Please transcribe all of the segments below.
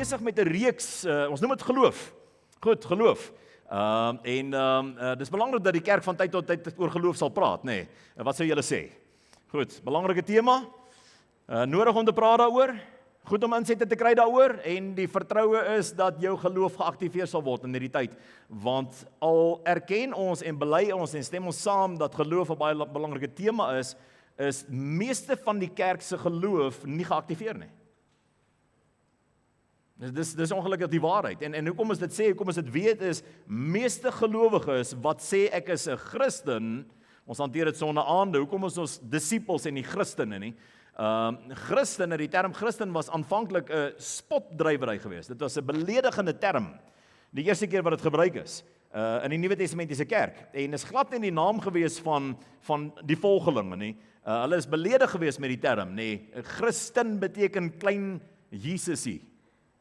besig met 'n reeks, ons noem dit geloof. Goed, geloof. Dis belangrik dat die kerk van tyd tot tyd oor geloof sal praat, nê. Wat sou julle sê? Goed, belangrike tema. Nodig om te praat daaroor. Goed om insette te kry daaroor en die vertroue is dat jou geloof geaktiveer sal word in hierdie tyd. Want al erken ons en bely ons en stem ons saam dat geloof 'n baie belangrike tema is meeste van die kerk se geloof nie geaktiveer nie. Dis ongelukkig die waarheid. En hoekom ons dit sê, hoekom ons dit weet is, meeste gelowiges wat sê ek is 'n Christen, ons hanteer dit sonder aande, hoekom is ons disippels en nie Christene nie? Christen, die term Christen was aanvanklik 'n spotdrywery geweest. Dit was 'n beledigende term. Die eerste keer wat dit gebruik is in die Nuwe Testamentiese kerk. En is glad nie die naam geweest van die volgelinge nie. Hulle is beledig geweest met die term, nê. Christen beteken klein Jesusie.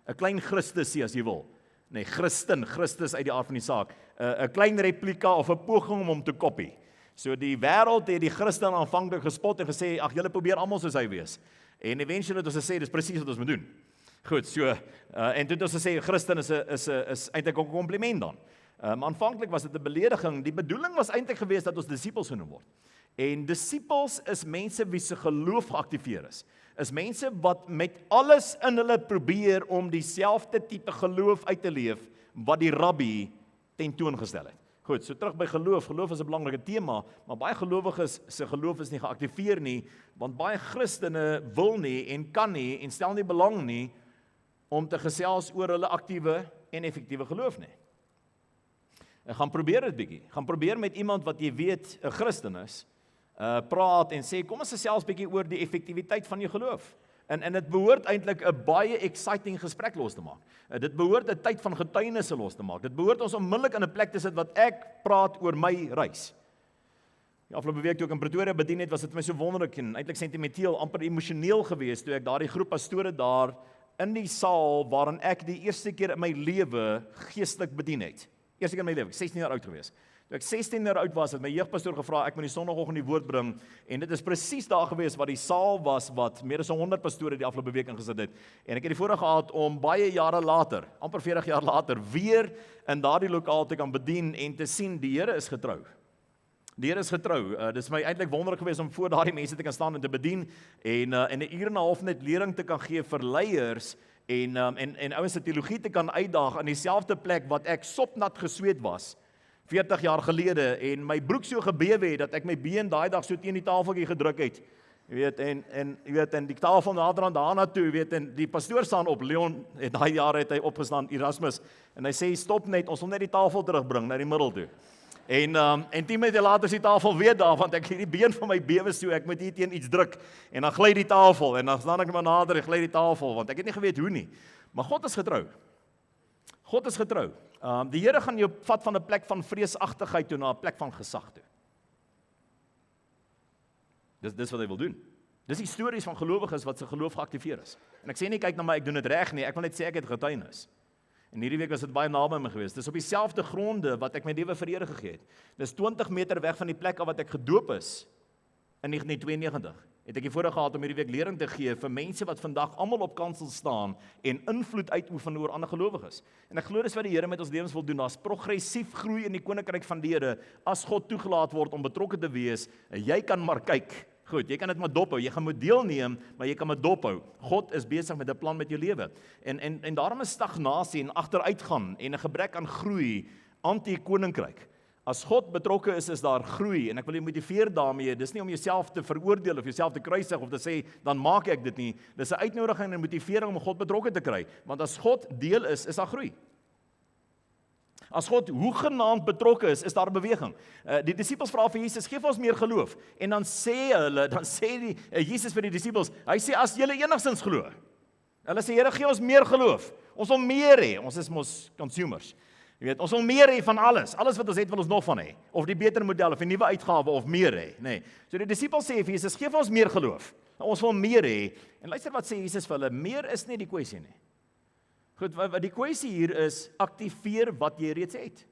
'n klein Christusie as jy wil. Nee, Christen, Christus uit die aard van die saak. 'n klein replika of 'n poging om hom te kopie. So die wêreld het die Christen aanvanklik gespot en gesê, ag julle probeer almal soos hy wees. En eventually het ons gesê dis presies wat ons moet doen. Goed, so en toe het ons gesê Christen is eintlik 'n kompliment dan. Maar aanvanklik was dit 'n belediging. Die bedoeling was eintlik geweest dat ons disippels genoem word. En disippels is mense wie se geloof geaktiveer is mense wat met alles in hulle probeer om dieselfde tipe geloof uit te leef wat die rabbi tentoongestel het. Goed, so terug by geloof. Geloof is 'n belangrike tema, maar baie gelowiges se geloof is nie geaktiveer nie, want baie Christene wil nie en kan nie en stel nie belang nie om te gesels oor hulle aktiewe en effektiewe geloof nie. Ek gaan probeer dit bietjie. Gaan probeer met iemand wat jy weet 'n Christen is, praat en sê, kom ons gesels bietjie oor die effektiwiteit van jou geloof. En dit behoort eintlik 'n baie exciting gesprek los te maak. Dit behoort 'n tyd van getuienisse los te maak. Dit behoort ons onmiddellik in 'n plek te sit wat ek praat oor my reis. Die afgelope week toe ek in Pretoria bedien het, was dit vir my so wonderlik en eintlik sentimenteel, amper emosioneel geweest toe ek daardie groep pastore daar in die saal waarin ek die eerste keer in my lewe geestelik bedien het. Eerste keer in my lewe, 16 jaar oud geweest. Toe ek 16 jaar oud was, het my jeugpastoor gevra, ek moet die Sondagoggend die woord bring, en dit is presies daar gewees wat die saal was, wat meer as 100 pastore die afgelope week ingesit het, en ek het die voorreg gehad om baie jare later, amper 40 jaar later, weer in daardie lokaal te kan bedien, en te sien, die Here is getrou. Die Here is getrou. Dit is my eintlik wonderlik geweest om voor daardie mense te kan staan en te bedien, en 'n uur en 'n half net lering te kan gee vir leiers, en ouens se teologie te kan uitdaag in dieselfde plek wat ek sopnat gesweet was, 40 jaar gelede, en my broek so gebewe het, dat ek my been daai dag so teen die tafeltjie gedruk het, jy weet, en die tafel naderhand daarna toe, jy weet, en die pastoor staan op, Leon, het daai jare het hy opgestaan, Erasmus, en hy sê, stop net, ons wil net die tafel terugbring, na die middel toe, en 10 minute later is die tafel weer daar, want ek het die been van my bewe so, ek moet hier teen iets druk, en dan gly die tafel, en dan staan ek maar nader, en gly die tafel, want ek het nie geweet hoe nie, maar God is getrou. God is getrou. Die Here gaan jou vat van 'n plek van vreesagtigheid toe na 'n plek van gesag toe. Dis wat hy wil doen. Dis die stories van gelowiges wat se geloof geaktiveer is. En ek sê nie kyk na my, ek doen dit reg nie, ek wil net sê ek het getuienis. En hierdie week was dit baie naby my geweest. Dis op dieselfde gronde wat ek my lewe vir Here gegee het. Dis 20 meter weg van die plek wat ek gedoop is in 1992. Het ek die voorreg gehad om hierdie week lering te gee vir mense wat vandag almal op kansel staan en invloed uitoefen oor ander gelowiges. En ek glo dis wat die Here met ons lewens wil doen. Daar's progressief groei in die koninkryk van die Here as God toegelaat word om betrokke te wees. Jy kan maar kyk. Goed, jy kan dit maar dophou. Jy gaan moet deelneem, maar jy kan maar dophou. God is besig met 'n plan met jou lewe. En daarom is stagnasie en agteruitgaan en 'n gebrek aan groei anti-koninkryk. As God betrokke is daar groei, en ek wil jou motiveer daarmee, dis nie om jouself te veroordeel of jouself te kruisig of te sê, dan maak ek dit nie. Dis 'n uitnodiging en motivering om God betrokke te kry, want as God deel is daar groei. As God hoegenaamd betrokke is daar beweging. Die disippels vra vir Jesus, geef ons meer geloof, en dan sê Jesus vir die disippels, hy sê, as julle enigstens glo, hulle sê, Here, gee ons meer geloof, ons wil meer hê, ons is mos consumers. Jy weet, ons wil meer hê van alles wat ons het wil ons nog van hê, of die beter model, of die nuwe uitgawe, of meer hê, nee. So die disippels sê vir Jesus, geef ons meer geloof, ons wil meer hê, en luister wat sê Jesus vir hulle, meer is nie die kwessie nie. Goed, wat die kwessie hier is, aktiveer wat jy reeds het.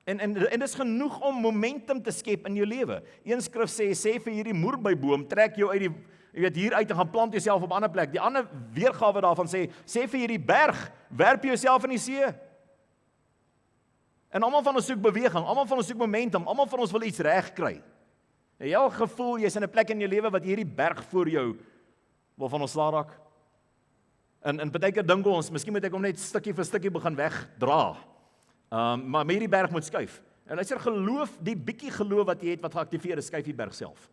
En dit is genoeg om momentum te skep in jou lewe. Een skrif sê vir hierdie moerbeiboom, trek jou uit jy weet, hier uit en gaan plant jouself op 'n ander plek. Die ander weergawe daarvan sê vir hierdie berg, werp jouself in die see. En almal van ons soek beweging, almal van ons soek momentum, almal van ons wil iets reg kry. En jy al gevoel jy's in 'n plek in jou lewe wat hierdie berg voor jou wil van ontslaa raak. En baie keer dink ons, miskien moet ek hom net stukkie vir stukkie begin wegdra. Maar hierdie berg moet skuif. En as jy geloof, die bietjie geloof wat jy het wat geaktiveer is, skuif die berg self.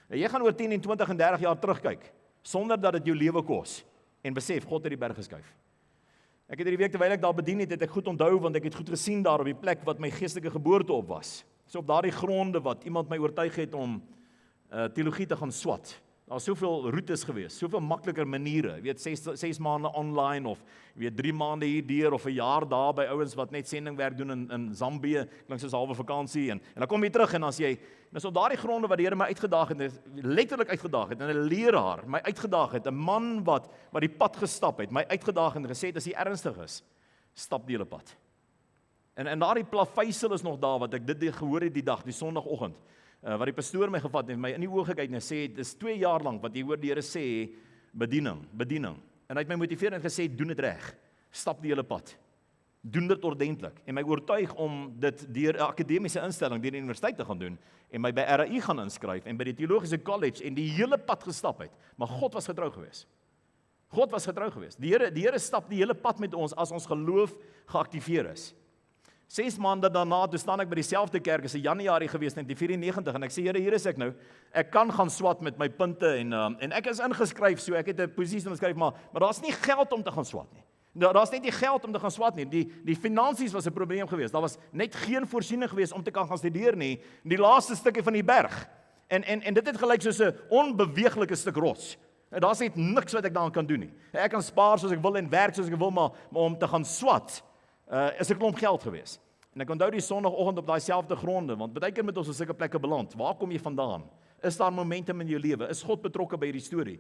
En jy gaan oor 10 en 20 en 30 jaar terugkyk sonder dat dit jou lewe kos en besef God het die berg geskuif. Ek het hierdie week terwyl ek daar bedien het ek goed onthou want ek het goed gesien daar op die plek wat my geestelike geboorte op was. So op daardie gronde wat iemand my oortuig het om teologie te gaan swat. Daar's soveel roetes gewees, soveel makliker maniere. Jy weet 6 maande online of jy weet 3 maande hier deur of 'n jaar daar by ouens wat net sendingwerk doen in Zambië, klink soos 'n halwe vakansie en dan kom jy terug en as jy dis op daardie gronde wat die Here my uitgedaag het, letterlik uitgedaag het, en 'n leraar my uitgedaag het, 'n man wat die pad gestap het, my uitgedaag en gesê het as jy ernstig is, stap die hele pad. En daardie plaveisel is nog daar wat ek dit gehoor het die dag, die Sondagoggend. Wat die pastoor my gevat het, my in die oë gekyk en sê, dis 2 jaar lank wat jy hoor die Here sê, bediening. En hy het my motiveer en gesê, doen dit reg, stap die hele pad, doen dit ordentlik, en my oortuig om dit deur 'n akademiese instelling, deur die universiteit te gaan doen, en my by RAI gaan inskryf, en by die teologiese college, en die hele pad gestap het, maar God was getrou gewees. God was getrou gewees. Die Here stap die hele pad met ons, as ons geloof geaktiveer is. 6 maande daarna, toe staan ek by dieselfde kerk, is in Januarie gewees, 1994, en ek sê, Here, hier is ek nou, ek kan gaan swat met my punte, en ek is ingeskryf, so ek het 'n posisie ingeskryf, maar daar's nie geld om te gaan swat nie. Daar's net nie geld om te gaan swat nie, die finansies was 'n probleem geweest, daar was net geen voorsiening geweest om te kan gaan studeer nie, die laaste stukkie van die berg, en dit het gelyk soos 'n onbeweeglike stuk rots, en daar's net niks wat ek daaraan kan doen nie, ek kan spaar soos ek wil en werk soos ek wil, maar om te gaan swat, is 'n klomp geld gewees. En ek onthou die Sondagoggend op daai selfde gronde, want baie keer met ons op sulke plekke beland. Waar kom jy vandaan? Is daar momentum in jou lewe? Is God betrokke by hierdie storie?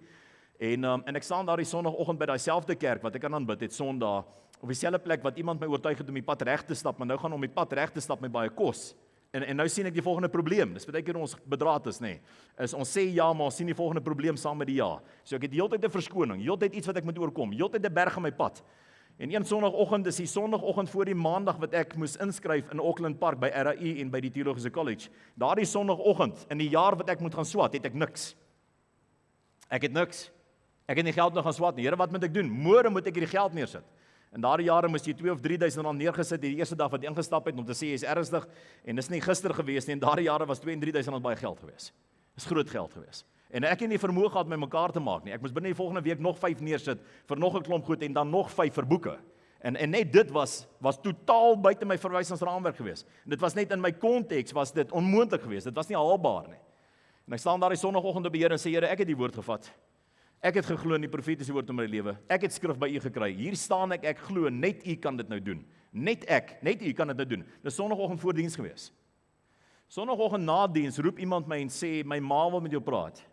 En ek staan daar die Sondagoggend by daai selfde kerk wat ek aan aanbid het Sondag, op dieselfde plek wat iemand my oortuig het om die pad reg te stap, maar nou gaan om die pad reg te stap met baie kos. En nou sien ek die volgende probleem. Dis baie keer ons bedraad is, nê. Is ons sê ja, maar ons sien die volgende probleem saam met die ja. So ek het heeltyd 'n verskoning, heeltyd iets wat ek moet oorkom, heeltyd 'n berg in my pad. En een Sondagoggend is die Sondagoggend voor die Maandag wat ek moes inskryf in Auckland Park by RAI en by die Teologiese College. Daardie Sondagoggend in die jaar wat ek moet gaan swat, het ek niks. Ek het niks. Ek het nie geld om gaan swat nie. Here, wat moet ek doen? Môre moet ek hierdie geld neersit. In daardie jare moes jy 2 of 3 duisend rand neergesit die eerste dag wat jy ingestap het om te sê jy is ernstig, en dis nie gister gewees nie. In daardie jare was 2 en 3 duisend rand baie geld gewees. Dis groot geld gewees. En ek het nie vermoë gehad om mekaar te maak nie. Ek moes binne die volgende week nog 5 neersit vir nog 'n klomp goed en dan nog 5 vir boeke. En net dit was totaal buite my verwysingsraamwerk gewees. En dit was net in my konteks was dit onmoontlik geweest. Dit was nie haalbaar nie. En ek staan daar die Sondagoggend op die Here en sê, Here, ek het die woord gevat. Ek het geglo in die profetiese woord in my lewe. Ek het skrif by U gekry. Hier staan ek glo, net U kan dit nou doen. Net U kan dit nou doen. Dis Sondagoggend voor diens gewees. Sondagoggend na diens roep iemand my en sê, my ma wil met jou praat.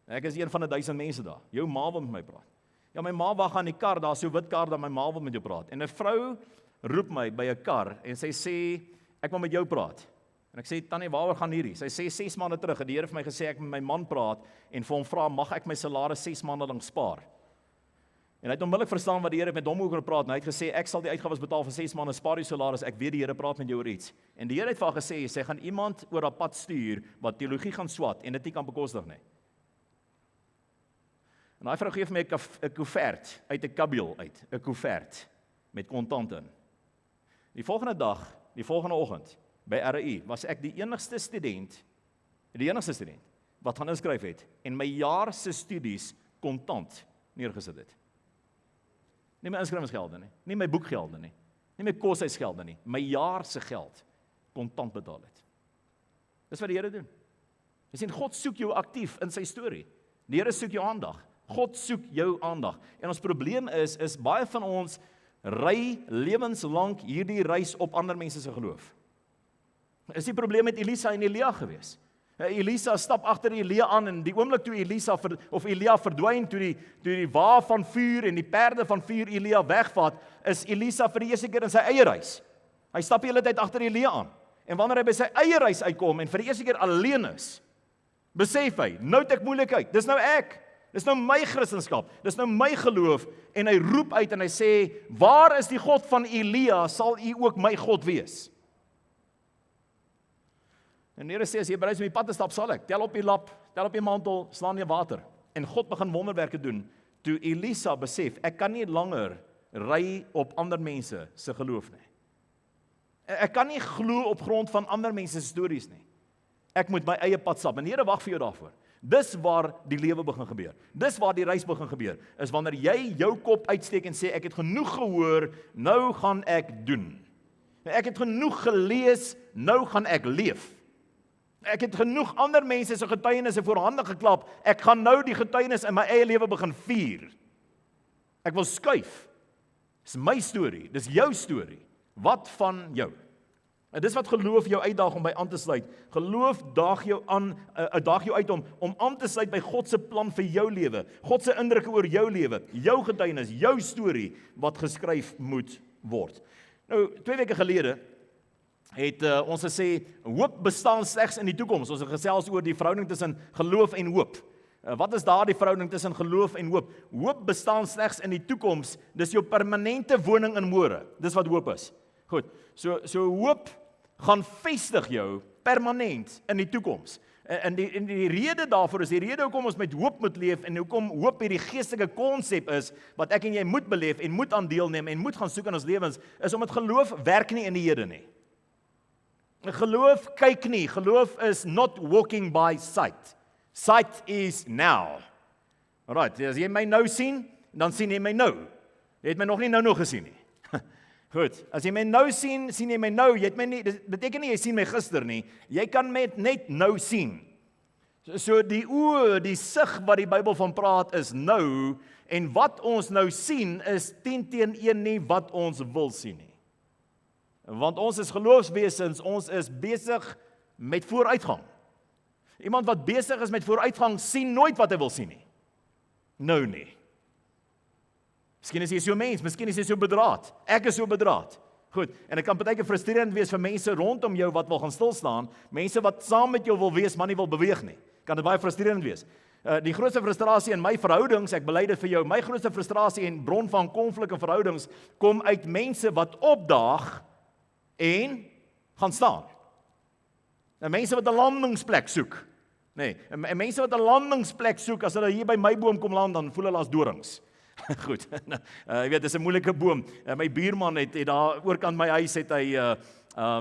Ek is een van 1000 mense daar. Jou ma wil met my praat. Ja, my ma wag aan die kar, daar so wit kar, dat my ma wil met jou praat. En 'n vrou roep my by 'n kar en sy sê, ek wil met jou praat. En ek sê, Tannie, waaroor gaan hierdie? Sy sê 6 maande terug het die Here vir my gesê ek moet met my man praat en vir hom vra, mag ek my salaris 6 maande lank spaar? En hy het onmiddellik verstaan wat die Here met hom oor gepraat en hy het gesê, ek sal die uitgawes betaal vir 6 maande, spaar die salaris, ek weet die Here praat met jou oor iets. En die Here het vir haar gesê, sy gaan iemand oor haar pad stuur wat teologie gaan swat en dit nie kan bekostig nie. En daai vrou gee vir my 'n koevert uit 'n kabiel uit, 'n koevert met kontant in. Die volgende dag, die volgende oggend by RAI was ek die enigste student wat gaan inskryf het en my jaar se studies kontant neergesit het. Nie my inskrywingsgelde nie, nie my boekgelde nie, nie my koshuisgelde nie, my jaar se geld kontant betaal het. Dis wat die Here doen. Jy sien, God soek jou aktief in sy storie. Die Here soek jou aandag. God soek jou aandag. En ons probleem is baie van ons ry lewenslank hierdie reis op ander mense se geloof. Is die probleem met Elisa en Elia gewees. Elisa stap agter Elia aan en die oomblik toe Elia verdwyn, toe die wa van vuur en die perde van vuur Elia wegvat, is Elisa vir die eerste keer in sy eie reis. Hy stap die hele tyd agter Elia aan. En wanneer hy by sy eie reis uitkom en vir die eerste keer alleen is, besef hy, nou het ek moeilikheid, dis nou ek. Dis nou my Christendom, dis nou my geloof, en hy roep uit en hy sê, waar is die God van Elia, sal u ook my God wees? En die Here sê, as jy bereid is om die pad te stap, sal ek, tel op die lap, tel op die mantel, slaan jy water, en God begin wonderwerke doen, toe Elisa besef, ek kan nie langer ry op ander mense se geloof nie. Ek kan nie glo op grond van ander mense se stories nie. Ek moet my eie pad stap, en die Here wag vir jou daarvoor. Dis waar die lewe begin gebeur. Dis waar die reis begin gebeur. Is wanneer jy jou kop uitsteek en sê, ek het genoeg gehoor, nou gaan ek doen. Ek het genoeg gelees, nou gaan ek leef. Ek het genoeg ander mense se getuienisse voorhande geklap, ek gaan nou die getuienis in my eie lewe begin vier. Ek wil skuif. Dis my storie, dis jou storie. Wat van jou? En dis wat geloof jou uitdaag om by aan te sluit. Geloof daag jou uit om aan te sluit by God se plan vir jou lewe. God se indrukke oor jou lewe, jou getuienis, jou storie wat geskryf moet word. Nou, 2 weke gelede het ons gesê hoop bestaan slegs in die toekoms. Ons het gesels oor die verhouding tussen geloof en hoop. Wat is daar die verhouding tussen geloof en hoop? Hoop bestaan slegs in die toekoms. Dis jou permanente woning in môre. Dis wat hoop is. Goed, so hoop gaan vestig jou permanent in die toekoms. En die rede daarvoor is, die rede hoekom ons met hoop moet leef, en hoekom hoop hierdie geestelike konsep is, wat ek en jy moet beleef, en moet aan deelneem, en moet gaan soek in ons lewens, is omdat geloof werk nie in die hede nie. Geloof kyk nie, geloof is not walking by sight. Sight is now. Alright, as jy my nou sien, dan sien jy my nou. Jy het my nog nie nou gesien nie. Goed, as jy my nou sien, sien jy my nou, jy het my nie, dit beteken nie jy sien my gister nie, jy kan my net nou sien. So die oë, die sig wat die Bybel van praat is nou, en wat ons nou sien is 10-1 nie wat ons wil sien nie. Want ons is geloofswesens, ons is besig met vooruitgang. Iemand wat besig is met vooruitgang, sien nooit wat hy wil sien nie. Nou nie. Miskien is jy so mens, miskien is jy so bedraad. Ek is so bedraad. Goed, en dit kan partykeer frustrerend wees vir mense rondom jou wat wil gaan stil staan, mense wat saam met jou wil wees, maar nie wil beweeg nie. Kan dit baie frustrerend wees. Die grootste frustrasie in my verhoudings, ek bely dit vir jou, my grootste frustrasie en bron van konflik in verhoudings kom uit mense wat opdaag en gaan staan. En mense wat 'n landingsplek soek. Nee, en mense wat 'n landingsplek soek, as hulle hier by my boom kom land, dan voel hulle as dorings. Goed, jy weet, dis 'n moeilike boom. My buurman het daar oorkant my huis het hy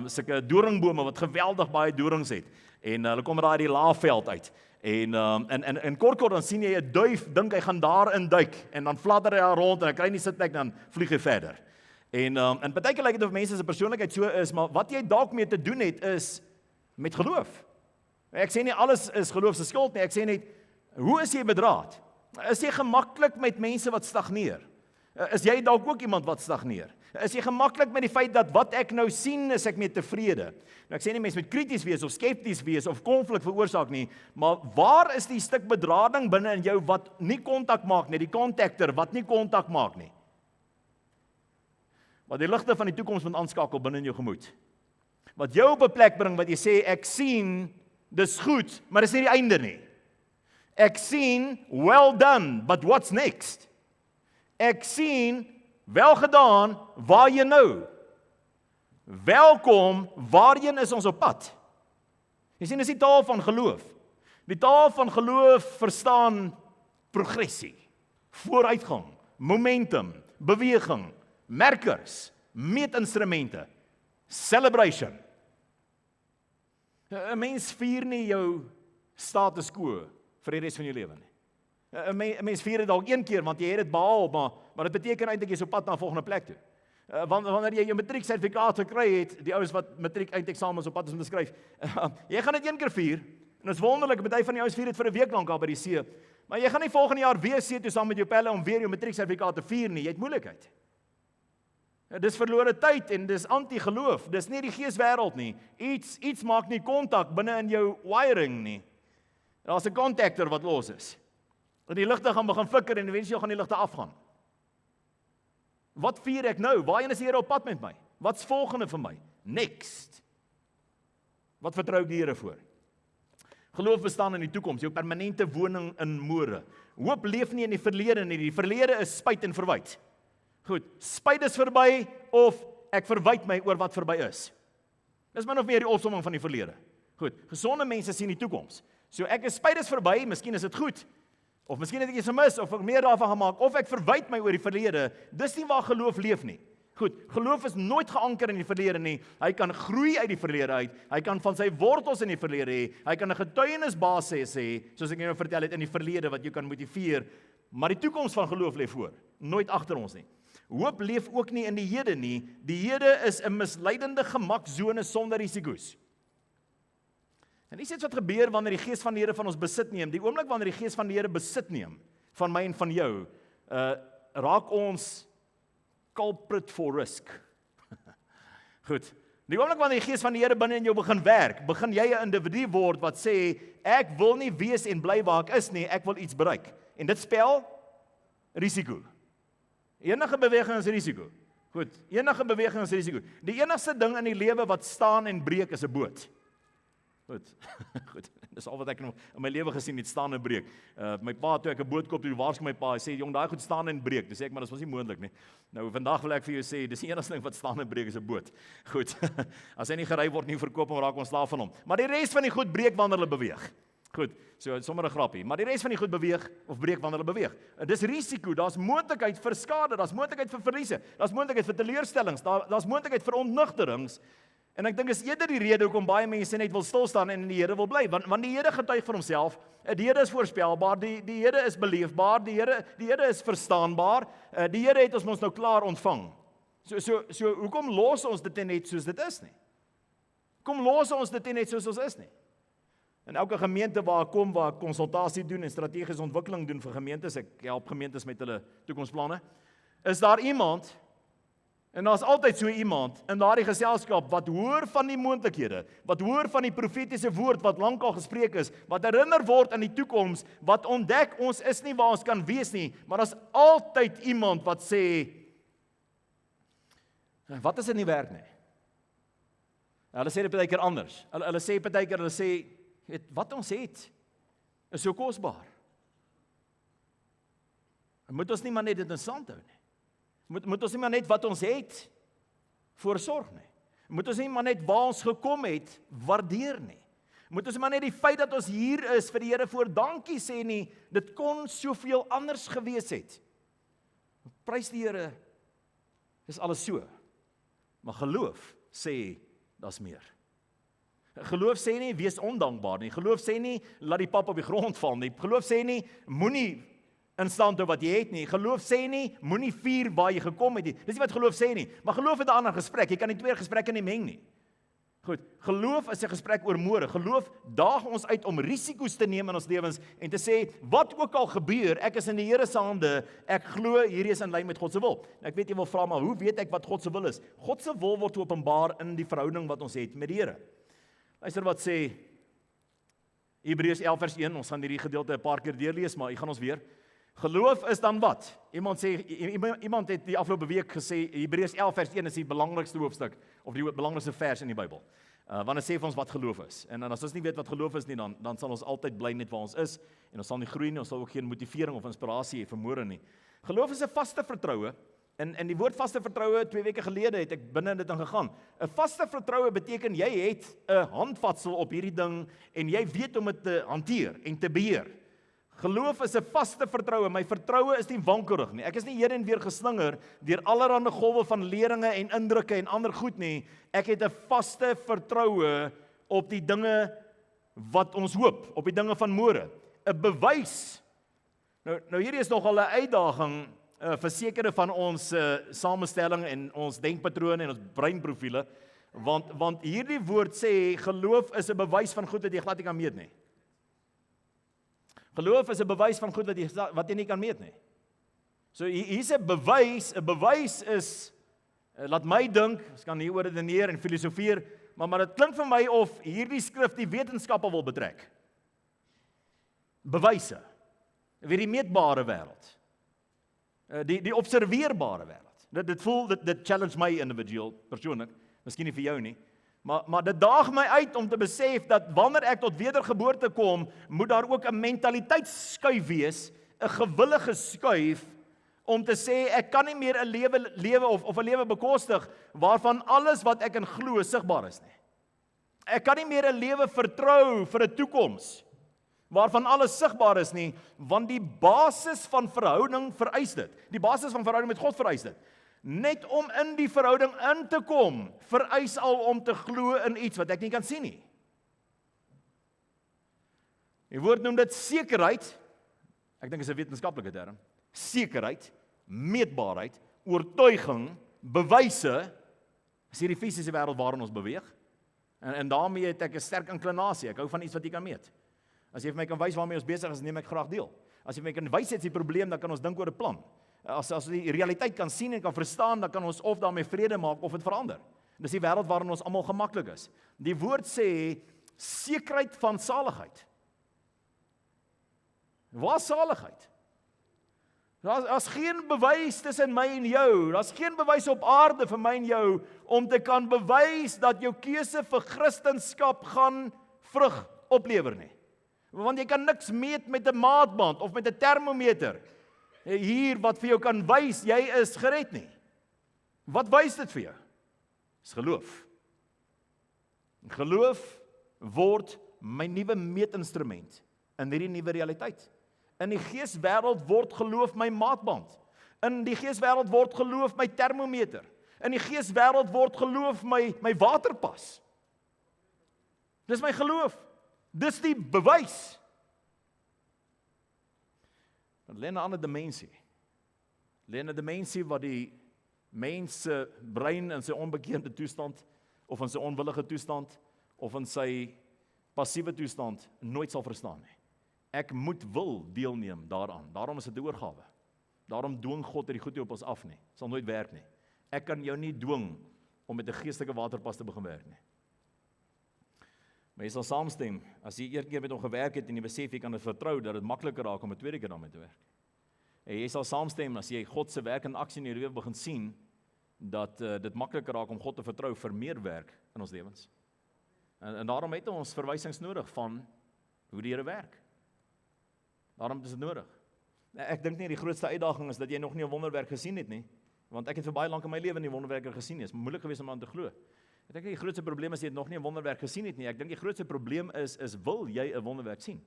sulke doringbome wat geweldig baie dorings het. En hulle kom daar uit die laafveld uit. En kort dan sien jy 'n duif, dink hy gaan daarin duik, en dan fladder hy daar rond en hy kry nie sitplek, dan vlieg hy verder. En partykeer lyk dit of mense se persoonlikheid so is, maar wat jy dalk mee te doen het is met geloof. Ek sê nie alles is geloof se skuld nie, ek sê net, hoe is jy bedraad? Is jy gemaklik met mense wat stagneer? Is jy dalk ook iemand wat stagneer? Is jy gemaklik met die feit dat wat ek nou sien, is ek mee tevrede? Nou ek sê nie mense moet krities wees of skepties wees of konflik veroorsaak nie, maar waar is die stuk bedrading binne in jou wat nie kontak maak nie, die contactor wat nie kontak maak nie? Wat die ligte van die toekoms moet aanskakel binne in jou gemoed. Wat jou op 'n plek bring wat jy sê, ek sien, dis goed, maar dis nie die einde nie. Ek sien, well done, but what's next? Ek sien, wel gedaan, waar jy nou? Welkom, waarheen is ons op pad? Jy sien, dis die taal van geloof. Die taal van geloof verstaan progressie, vooruitgang, momentum, beweging, merkers, meetinstrumente, celebration. 'n Mens vier nie jou status quo vir die res van jou lewe nie. 'n Mens vier dit dalk een keer want jy het dit behaal, maar dit beteken eintlik jy's op pad na 'n volgende plek toe. Wanneer jy jou matrieksertifikaat gekry het, die ouens wat matriek eindeksamens op pad is om te skryf, jy gaan dit een keer vier. En dit is wonderlik, party van die ouens vier dit vir 'n week lank daar by die see. Maar jy gaan nie volgende jaar weer see toe saam met jou pelle om weer jou matrieksertifikaat te vier nie. Jy het moeilikheid. Dis verlore tyd en dis anti-geloof. Dis nie die geeswêreld nie. Iets maak nie kontak binne in jou wiring nie. Daar's 'n contactor wat los is. En die ligte gaan begin flikker en eventueel gaan die ligte afgaan. Wat vier ek nou? Waarheen is die Here op pad met my? Wat's volgende vir my? Next. Wat vertrou ek die Here voor? Geloof bestaan in die toekoms, jou permanente woning in môre. Hoop leef nie in die verlede nie, die verlede is spyt en verwyd. Goed, spyt is verby of ek verwyd my oor wat verby is. Dis min of meer die opsomming van die verlede. Goed, gesonde mense sien die toekoms. So ek is spyt is verby, miskien is dit goed. Of miskien het ek iets gemis of ek meer daarvan gemaak of ek verwyd my oor die verlede. Dis nie waar geloof leef nie. Goed, geloof is nooit geanker in die verlede nie. Hy kan groei uit die verlede uit. Hy kan van sy wortels in die verlede hê. Hy kan 'n getuienisbasis hê, soos ek nou vertel het in die verlede wat jou kan motiveer. Maar die toekoms van geloof lê voor, nooit agter ons nie. Hoop leef ook nie in die hede nie. Die hede is 'n misleidende gemaksone sonder risiko's. En dis iets wat gebeur wanneer die Gees van die Here van ons besit neem. Die oomblik wanneer die Gees van die Here besit neem van my en van jou, raak ons culprit for risk. Goed. Die oomblik wanneer die Gees van die Here binne in jou begin werk, begin jy 'n individu word wat sê ek wil nie wees en bly waar ek is nie, ek wil iets bereik. En dit spel risiko. Enige beweging is risiko. Goed, enige beweging is risiko. Die enigste ding in die lewe wat staan en breek is 'n boot. Goed. Goed. Dis al wat ek in my lewe gesien het, staan en breek. My pa toe ek 'n boot koop, toe waarsku my pa, hy sê jong, daai goed staan en breek. Dis sê ek, maar dit was nie moontlik nie. Nou vandag wil ek vir jou sê, dis die enigste ding wat staan en breek is 'n boot. Goed. As hy nie gery word nie, verkoop hom, raak ons slaaf van hom. Maar die res van die goed breek wanneer hulle beweeg. Goed. So sommer 'n grappie, maar die res van die goed beweeg of breek wanneer hulle beweeg. Dis risiko, daar's moontlikheid vir skade, daar's moontlikheid vir verliese, daar's moontlikheid vir teleurstellings, daar's moontlikheid vir ontnigterings. En ek dink is eerder die rede hoekom baie mense net wil stil staan en in die Here wil bly, want die Here getuig vir homself. Die Here is voorspelbaar, die Here is beleefbaar, die Here is verstaanbaar. Die Here het ons nou klaar ontvang. So hoekom los ons dit net soos dit is nie? Hoekom los ons dit net soos ons is nie? In elke gemeente waar ek kom, waar ek konsultasie doen en strategiese ontwikkeling doen vir gemeentes, ek help gemeentes met hulle toekomsplanne, is daar iemand. En daar's altyd so iemand in daardie geselskap wat hoor van die moontlikhede, wat hoor van die profetiese woord wat lankal gespreek is, wat herinner word aan die toekoms, wat ontdek ons is nie waar ons kan wees nie, maar daar's altyd iemand wat sê, wat as dit nie werk nie? Hulle sê dit baie keer anders. Hulle sê baie keer, hulle sê, wat ons het, is so kosbaar. Moet ons nie maar net dit in stand hou nie? Moet ons nie maar net wat ons het voorsorg nie. Moet ons nie maar net waar ons gekom het waardeer nie. Moet ons maar net die feit dat ons hier is vir die Here voor dankie sê nie, dit kon soveel anders gewees het. Prys die Here, dis alles so. Maar geloof sê, daar's meer. Geloof sê nie, wees ondankbaar nie. Geloof sê nie, laat die pap op die grond val nie. Geloof sê nie, moenie in stand hou wat jy het nie. Geloof sê nie, moenie vier waar jy gekom het nie. Dis nie wat geloof sê nie. Maar geloof het 'n ander gesprek. Jy kan die twee gesprekke nie meng nie. Goed, geloof is 'n gesprek oor môre. Geloof daag ons uit om risiko's te neem in ons lewens en te sê, wat ook al gebeur, ek is in die Here se hande, ek glo hierdie is in lyn met God se wil. Ek weet jy wil vra, maar hoe weet ek wat God se wil is? God se wil word openbaar in die verhouding wat ons het met die Here. Luister wat sê Hebreërs 11 vers 1, ons gaan hierdie gedeelte 'n paar keer deurlees, maar ek gaan ons weer. Geloof is dan wat? Iemand het die afgelope week gesê, Hebreërs 11 vers 1 is die belangrikste hoofstuk, of die belangrikste vers in die Bybel. Want dit sê vir ons wat geloof is. En as ons nie weet wat geloof is nie, dan sal ons altyd bly net waar ons is, en ons sal nie groei nie, ons sal ook geen motivering of inspirasie hê vir môre nie. Geloof is 'n vaste vertroue, en die woord vaste vertroue, 2 weke gelede het ek binne in dit ingegaan. 'n Vaste vertroue beteken, jy het 'n handvatsel op hierdie ding, en jy weet om dit te hanteer en te beheer. Geloof is 'n vaste vertroue. My vertroue is nie wankelrig nie. Ek is nie heen en weer geslinger deur allerlei golwe van leringe en indrukke en ander goed nie. Ek het 'n vaste vertroue op die dinge wat ons hoop, op die dinge van môre. 'n Bewys. Nou hierdie is nogal 'n uitdaging vir sekere van ons samestelling en ons denkpatrone en ons breinprofiele, want hierdie woord sê geloof is 'n bewys van goed wat jy glad nie kan meet nie. Geloof is 'n bewys van goed wat jy nie kan meet nie. So hier's 'n bewys. 'n Bewys is, laat my dink, ons kan hier oor redeneer en filosofeer, maar dit klink vir my of hierdie skrif die wetenskappe wil betrek. Bewyse. Weer die meetbare wêreld. Die observeerbare wêreld. Dit challenge my individueel, persoonlik, miskien nie vir jou nie. Maar dit daag my uit om te besef dat wanneer ek tot wedergeboorte kom, moet daar ook 'n mentaliteitsskuif wees, 'n gewillige skuif om te sê ek kan nie meer 'n lewe of 'n lewe bekostig waarvan alles wat ek in glo sigbaar is nie. Ek kan nie meer 'n lewe vertrou vir 'n toekoms waarvan alles sigbaar is nie, want die basis van verhouding vereis dit. Die basis van verhouding met God vereis dit. Net om in die verhouding in te kom, vereis al om te glo in iets wat ek nie kan sien nie. Die woord noem dit sekerheid. Ek dink dit is 'n wetenskaplike term. Sekerheid, meetbaarheid, oortuiging, bewyse, is hierdie fisiese wêreld waarin ons beweeg. En daarmee het ek 'n sterk inklinasie. Ek hou van iets wat jy kan meet. As jy vir my kan wys waarmee ons besig is, neem ek graag deel. As jy vir my kan wys dit is die probleem, dan kan ons dink oor 'n plan. As ons die realiteit kan sien en kan verstaan, dan kan ons of daarmee vrede maak of dit verander. Dis die wêreld waarin ons almal gemaklik is. Die woord sê sekerheid van saligheid. Waar is saligheid? Daar's geen bewys tussen my en jou. Daar's geen bewys op aarde vir my en jou om te kan bewys dat jou keuse vir Christendom gaan vrug oplewer nie. Want jy kan niks meet met 'n maatband of met 'n termometer hier wat vir jou kan wys jy is gered nie. Wat wys dit vir jou? Dis geloof. Geloof word my nuwe meetinstrument in hierdie nuwe realiteit. In die geeswêreld word geloof my maatband. In die geeswêreld word geloof my termometer. In die geeswêreld word geloof my waterpas. Dis my geloof. Dis die bewys. Dit lê 'n ander dimensie. Lê 'n dimensie wat die mens se brein in sy onbekende toestand of in sy onwillige toestand of in sy passiewe toestand nooit sal verstaan nie. Ek moet wil deelneem daaraan. Daarom is dit 'n oorgawe. Daarom dwing God hierdie goed nie op ons af nie. Sal nooit werk nie. Ek kan jou nie dwing om met 'n geestelike waterpas te begin werk nie. Maar jy sal saamstem, as jy een keer met hom gewerk het en jy besef jy kan dit vertrou, dat dit makliker raak om 'n tweede keer daarmee te werk. En jy sal saamstem, as jy God se werk in aksie in jou lewe begin sien, dat dit makliker raak om God te vertrou vir meer werk in ons lewens. En daarom het ons verwysings nodig van hoe die Here werk. Daarom is dit nodig. Ek dink nie die grootste uitdaging is dat jy nog nie 'n wonderwerk gesien het nie, want ek het vir baie lank in my lewe nie wonderwerke gesien nie. Dit is moeilik geweest om aan te glo. Ek dink die grootste probleem is jy het nog nie 'n wonderwerk gesien het nie. Ek dink die grootste probleem is wil jy 'n wonderwerk sien?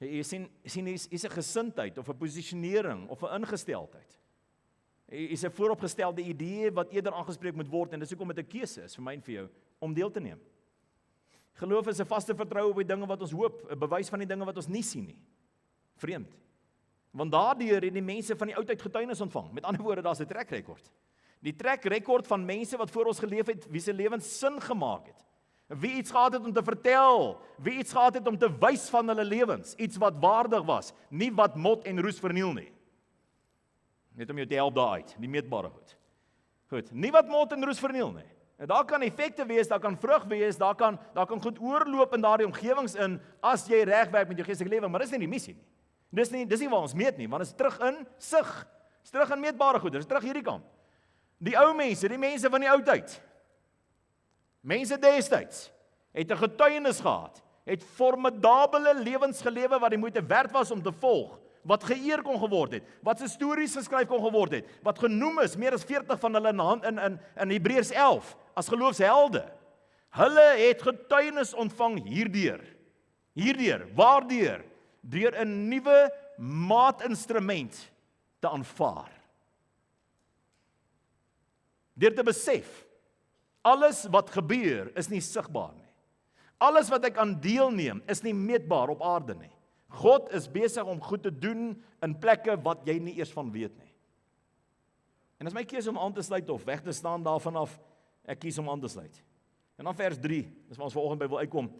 Jy sien is 'n gesindheid of 'n posisionering of 'n ingesteldheid. Is 'n vooropgestelde idee wat eerder aangespreek moet word en dis hoekom dit 'n keuse is vir my en vir jou om deel te neem. Geloof is 'n vaste vertroue op die dinge wat ons hoop, 'n bewys van die dinge wat ons nie sien nie. Vreemd. Want daardeur het die mense van die oudheid getuienis ontvang. Met ander woorde, daar's 'n trekrekord. Die trekrekord van mense wat voor ons geleef het, wie se lewens sin gemaak het. Wie iets gehad het om te vertel, wie iets gehad het om te wys van hulle lewens, iets wat waardig was, nie wat mot en roes verniel nie. Net om jou te help daaruit, die meetbare goed. Goed, nie wat mot en roes verniel nie. En daar kan effekte wees, daar kan vrug wees, daar kan goed oorloop in daardie omgewings in as jy reg werk met jou geestelike lewe, maar dis nie die missie nie. Dis nie waar ons meet nie, want dit is terug in sig. Dis terug in meetbare goed, dis terug hierdie kant. Die ou mense, die mense van die ou tyd. Mense destyds het 'n getuienis gehad, het formidabele lewens gelewe wat die moeite werd was om te volg, wat geëer kon geword het, wat se stories geskryf kon geword het, wat genoem is, meer as 40 van hulle in Hebreërs 11, as geloofshelde. Hulle het getuienis ontvang hierdeur, waardeur? Deur 'n nuwe maatinstrument te aanvaar. Deur te besef, alles wat gebeur is nie sigbaar nie. Alles wat ek aan deelneem is nie meetbaar op aarde nie. God is besig om goed te doen in plekke wat jy nie eers van weet nie. En as my keuse om aan te sluit of weg te staan daarvan af, ek kies om aan te sluit. En dan vers 3, dis waar ons vanoggend by wil uitkom.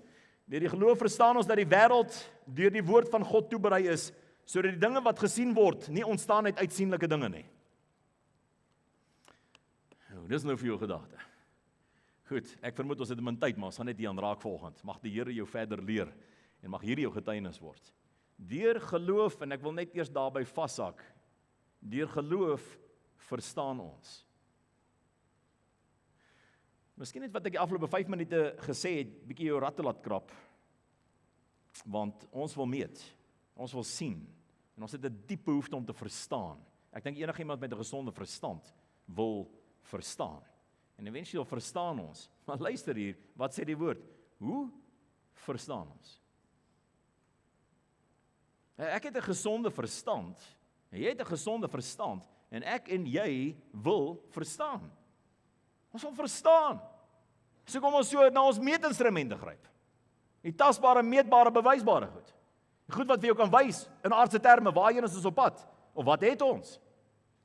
Deur die geloof verstaan ons dat die wêreld deur die woord van God toeberei is, sodat die dinge wat gesien word nie ontstaan uit uitsienlike dinge nie. Dis nou vir jou gedagte. Goed, ek vermoed ons het in tyd, maar ons gaan net hier aan raak volgend. Mag die Here jou verder leer en mag hierdie jou getuienis word. Deur geloof, en ek wil net eers daarby vashak, deur geloof verstaan ons. Miskien net wat ek die afgelope 5 minute gesê het, bietjie jou ratte laat krap. Want ons wil meet, ons wil sien, en ons het 'n diep behoefte om te verstaan. Ek dink enigiemand met 'n gesonde verstand wil verstaan. En eventueel verstaan ons. Maar luister hier, wat sê die woord? Hoe verstaan ons? Ek het 'n gesonde verstand, en jy het 'n gesonde verstand, en ek en jy wil verstaan. Ons wil verstaan. So kom ons so na ons meetinstrumente gryp. Die tasbare, meetbare, bewysbare goed. Die goed wat vir jou kan wys in aardse terme, waarheen is ons op pad? Of wat het ons?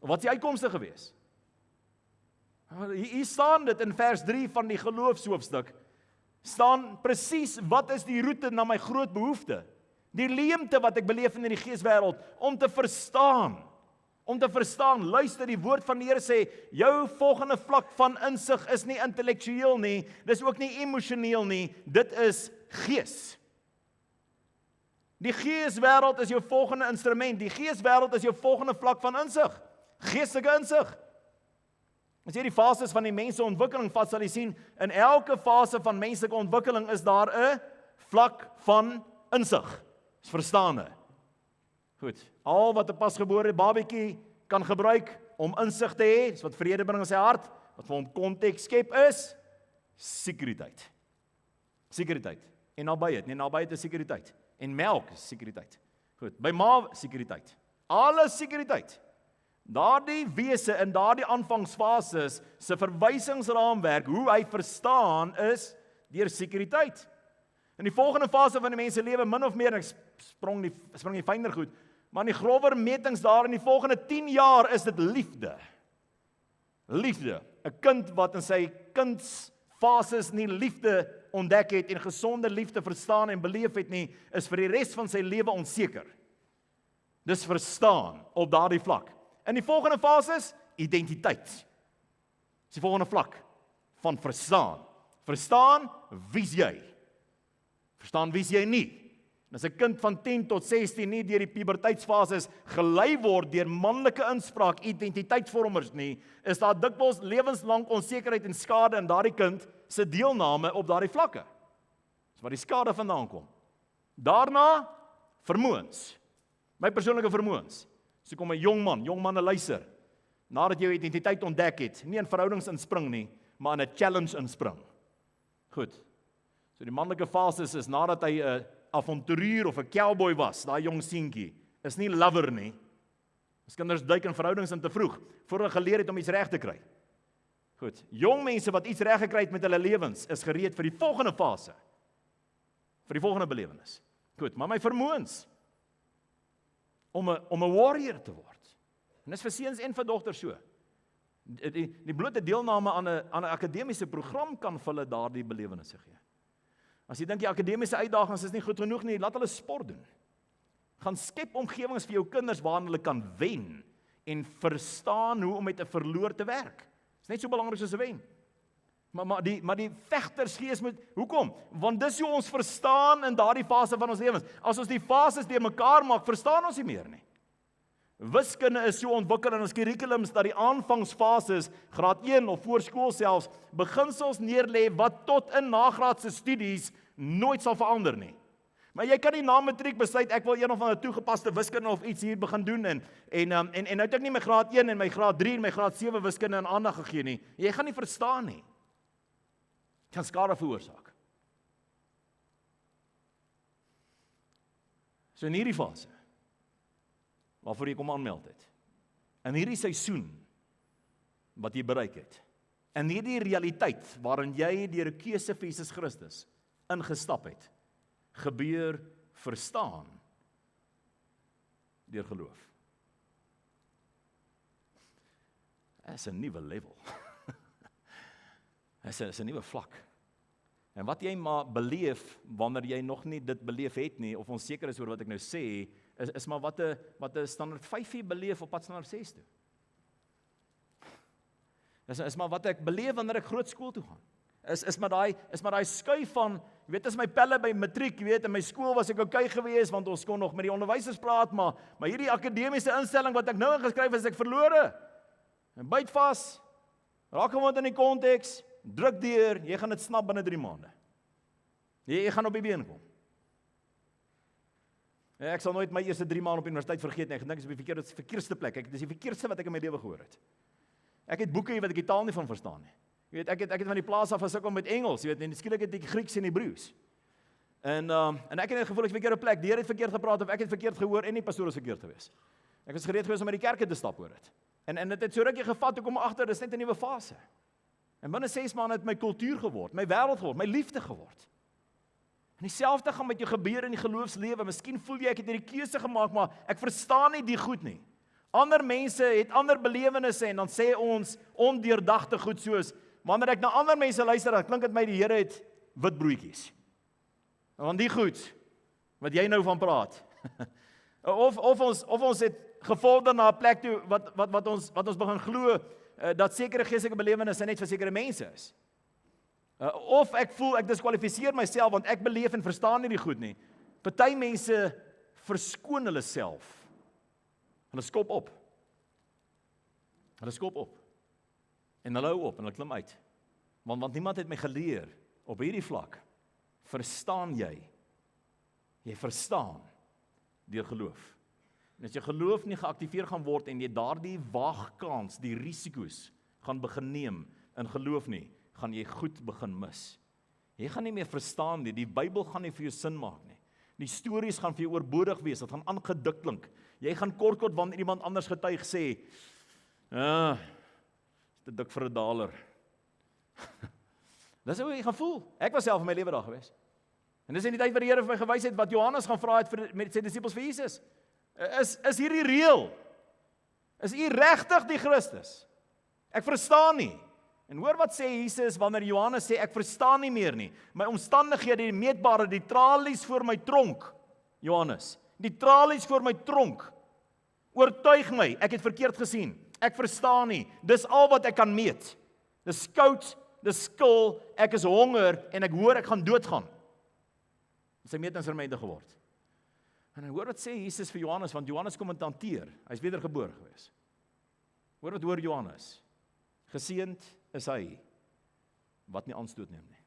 Of wat is die uitkomste gewees? Hier staan dit in vers 3 van die geloofshoofstuk. Staan presies wat is die roete na my groot behoefte? Die leemte wat ek beleef in die geeswêreld om te verstaan. Om te verstaan, luister, die woord van die Here sê, jou volgende vlak van insig is nie intellektueel nie, dis ook nie emosioneel nie, dit is gees. Die geeswêreld is jou volgende instrument, die geeswêreld is jou volgende vlak van insig, geestelike insig. As jy die fases van die menseontwikkeling vat, sal jy sien, in elke fase van menslike ontwikkeling is daar 'n vlak van insig, is verstaande. Goed, al wat 'n pasgebore babatjie kan gebruik om insig te hê, dis wat vrede bring in sy hart, wat vir hom konteks skep is, sekuriteit. Sekuriteit. En nabyheid, nee, nabyheid is sekuriteit. En melk is sekuriteit. Goed, by ma sekuriteit. Alles sekuriteit. Daardie wese in daardie aanvangsfases se verwysingsraamwerk, hoe hy verstaan is deur sekuriteit. In die volgende fase van die mens se lewe min of meer, ek sprong nie fyner goed, maar in die grower metings daar in die volgende 10 jaar is dit liefde. Liefde. 'n Kind wat in sy kindsfases nie liefde ontdek het en gesonde liefde verstaan en beleef het nie, is vir die res van sy lewe onseker. Dis verstaan op daardie vlak. In die volgende fases, identiteit. Dis die volgende vlak van verstaan. Verstaan, wie's jy? Verstaan, wie's jy nie? En as 'n kind van 10 tot 16 nie deur die puberteitsfases gelei word deur manlike inspraak, identiteitsvormers nie, is daar dikwels lewenslang onsekerheid en skade in daardie kind se deelname op daardie vlakke. Dis waar die skade vandaan kom. Daarna, vermoëns. My persoonlike vermoëns. So kom 'n jong manne luister, nadat jy jou identiteit ontdek het, nie in verhoudings inspring nie, maar in 'n challenge inspring. Goed, so die manlike fases is nadat hy 'n avonturier of 'n cowboy was, daai jong seentjie, is nie lover nie. As kinders duik in verhoudings in te vroeg, voor hulle geleer het om iets reg te kry. Goed, jong mense wat iets reg gekry het met hulle lewens, is gereed vir die volgende fase, vir die volgende belewenis. Goed, maar my vermoëns, om 'n warrior te word. En dis vir seuns en vir dogters so. Die blote deelname aan 'n akademiese program kan vir hulle daardie belewennisse gee. As jy dink die akademiese uitdagings is nie goed genoeg nie, laat hulle sport doen. Gaan skep omgewings vir jou kinders waarin hulle kan wen en verstaan hoe om met 'n verloor te werk. Dis net so belangrik soos 'n wen. Maar die vegtersgees moet, hoekom? Want dis hoe ons verstaan in daardie fase van ons lewens. As ons die fases deur mekaar maak, verstaan ons nie meer nie. Wiskunde is so ontwikkel in ons kurrikulums dat die aanvangsfases, graad 1 of voorskool selfs, beginsels neerlê wat tot in nagraadse studies nooit sal verander nie. Maar jy kan nie na matriek besluit ek wil een of ander toegepaste wiskunde of iets hier begin doen en nou het ek nie my graad 1 en my graad 3 en my graad 7 wiskunde in aandag gegee nie. Jy gaan nie verstaan nie. Kan skade veroorsaak. So in hierdie fase, waarvoor jy kom aanmeld het, in hierdie seisoen, wat jy bereik het, in hierdie realiteit, waarin jy deur 'n keuse vir Jesus Christus ingestap het, gebeur verstaan deur geloof. Dit is 'n nuwe level. Dit is 'n nuwe vlak. En wat jy maar beleef, wanneer jy nog nie dit beleef het nie, of onseker is oor wat ek nou sê, is maar wat 'n standaard 5 jy beleef op pad standaard 6 toe. Is maar wat ek beleef wanneer ek groot skool toe gaan. Is maar daai skuif van, jy weet, as my pelle by matriek, jy weet, in my skool was ek okay geweest, want ons kon nog met die onderwysers praat, maar hierdie akademiese instelling wat ek nou ingeskryf is, ek verlore. En byt vas, raak gewoond in die konteks, druk deur, jy gaan dit snap binne 3 maande. Jy gaan op die been kom. Ek sal nooit my eerste 3 maande op universiteit vergeet nie. Ek gedink dit is op die verkeerdste plek. Dis die verkeerdste wat ek in my lewe gehoor het. Ek het boeke wat ek die taal nie van verstaan nie. Jy weet, ek het van die plaas af gesukkel met Engels, jy weet, en skielik het ek Grieks en Hebreëus. En ek het net gevoel ek is verkeerde plek. Die Here het verkeerd gepraat of ek het verkeerd gehoor en die pastoor is verkeerd gewees. Ek was gereed gewees om uit die kerk te stap oor dit. En dit het so rukkie gevat, ek kom agter, dis net 'n nuwe fase. En binne 6 maande het my kultuur geword, my wêreld geword, my liefde geword. En dieselfde gaan met jou gebeur in die geloofslewe. Miskien voel jy ek het hierdie keuse gemaak, maar ek verstaan nie die goed nie. Ander mense het ander belewennisse en dan sê ons ondeurdagte goed soos, wanneer ek na ander mense luister, dan klink dit my die Here het wit broodjies. Want die goed wat jy nou van praat. of ons het gevorder na 'n plek toe wat ons begin glo dat sekere geestelike belewennisse net vir sekere mense is. Of ek voel ek diskwalifiseer myself want ek beleef en verstaan nie die goed nie. Party mense verskoon hulle self. Hulle skop op. En hulle hou op en hulle klim uit. Want niemand het my geleer op hierdie vlak. Verstaan jy? Jy verstaan deur geloof. En as jy geloof nie geaktiveer gaan word en jy daardie waagkans, die risiko's gaan begin neem in geloof nie, gaan jy goed begin mis. Jy gaan nie meer verstaan nie, die Bybel gaan nie vir jou sin maak nie. Die stories gaan vir jou oorbodig wees, dit gaan aangedik klink. Jy gaan kort wanneer iemand anders getuig sê, is te dik vir 'n daler. Dis hoe jy gaan voel. Ek was self in my lewe daar gewees. En dis in die tyd wat die Here vir my gewys het wat Johannes gaan vra het met sy disippels vir Jesus. Is hierdie reël? Is u regtig die Christus? Ek verstaan nie. En hoor wat sê Jesus wanneer Johannes sê ek verstaan nie meer nie. My omstandighede, die meetbare, die tralies voor my tronk. Johannes, die tralies voor my tronk. Oortuig my, ek het verkeerd gesien. Ek verstaan nie. Dis al wat ek kan meet. Dis koud, dis skil, ek is honger en ek hoor ek gaan doodgaan. Sy meetinstrumente geword. En hoor wat sê Jesus vir Johannes, want Johannes kom dit hanteer. Hy's wedergebore gewees. Hoor wat hoor Johannes. Geseënd is hy wat nie aanstoot neem nie.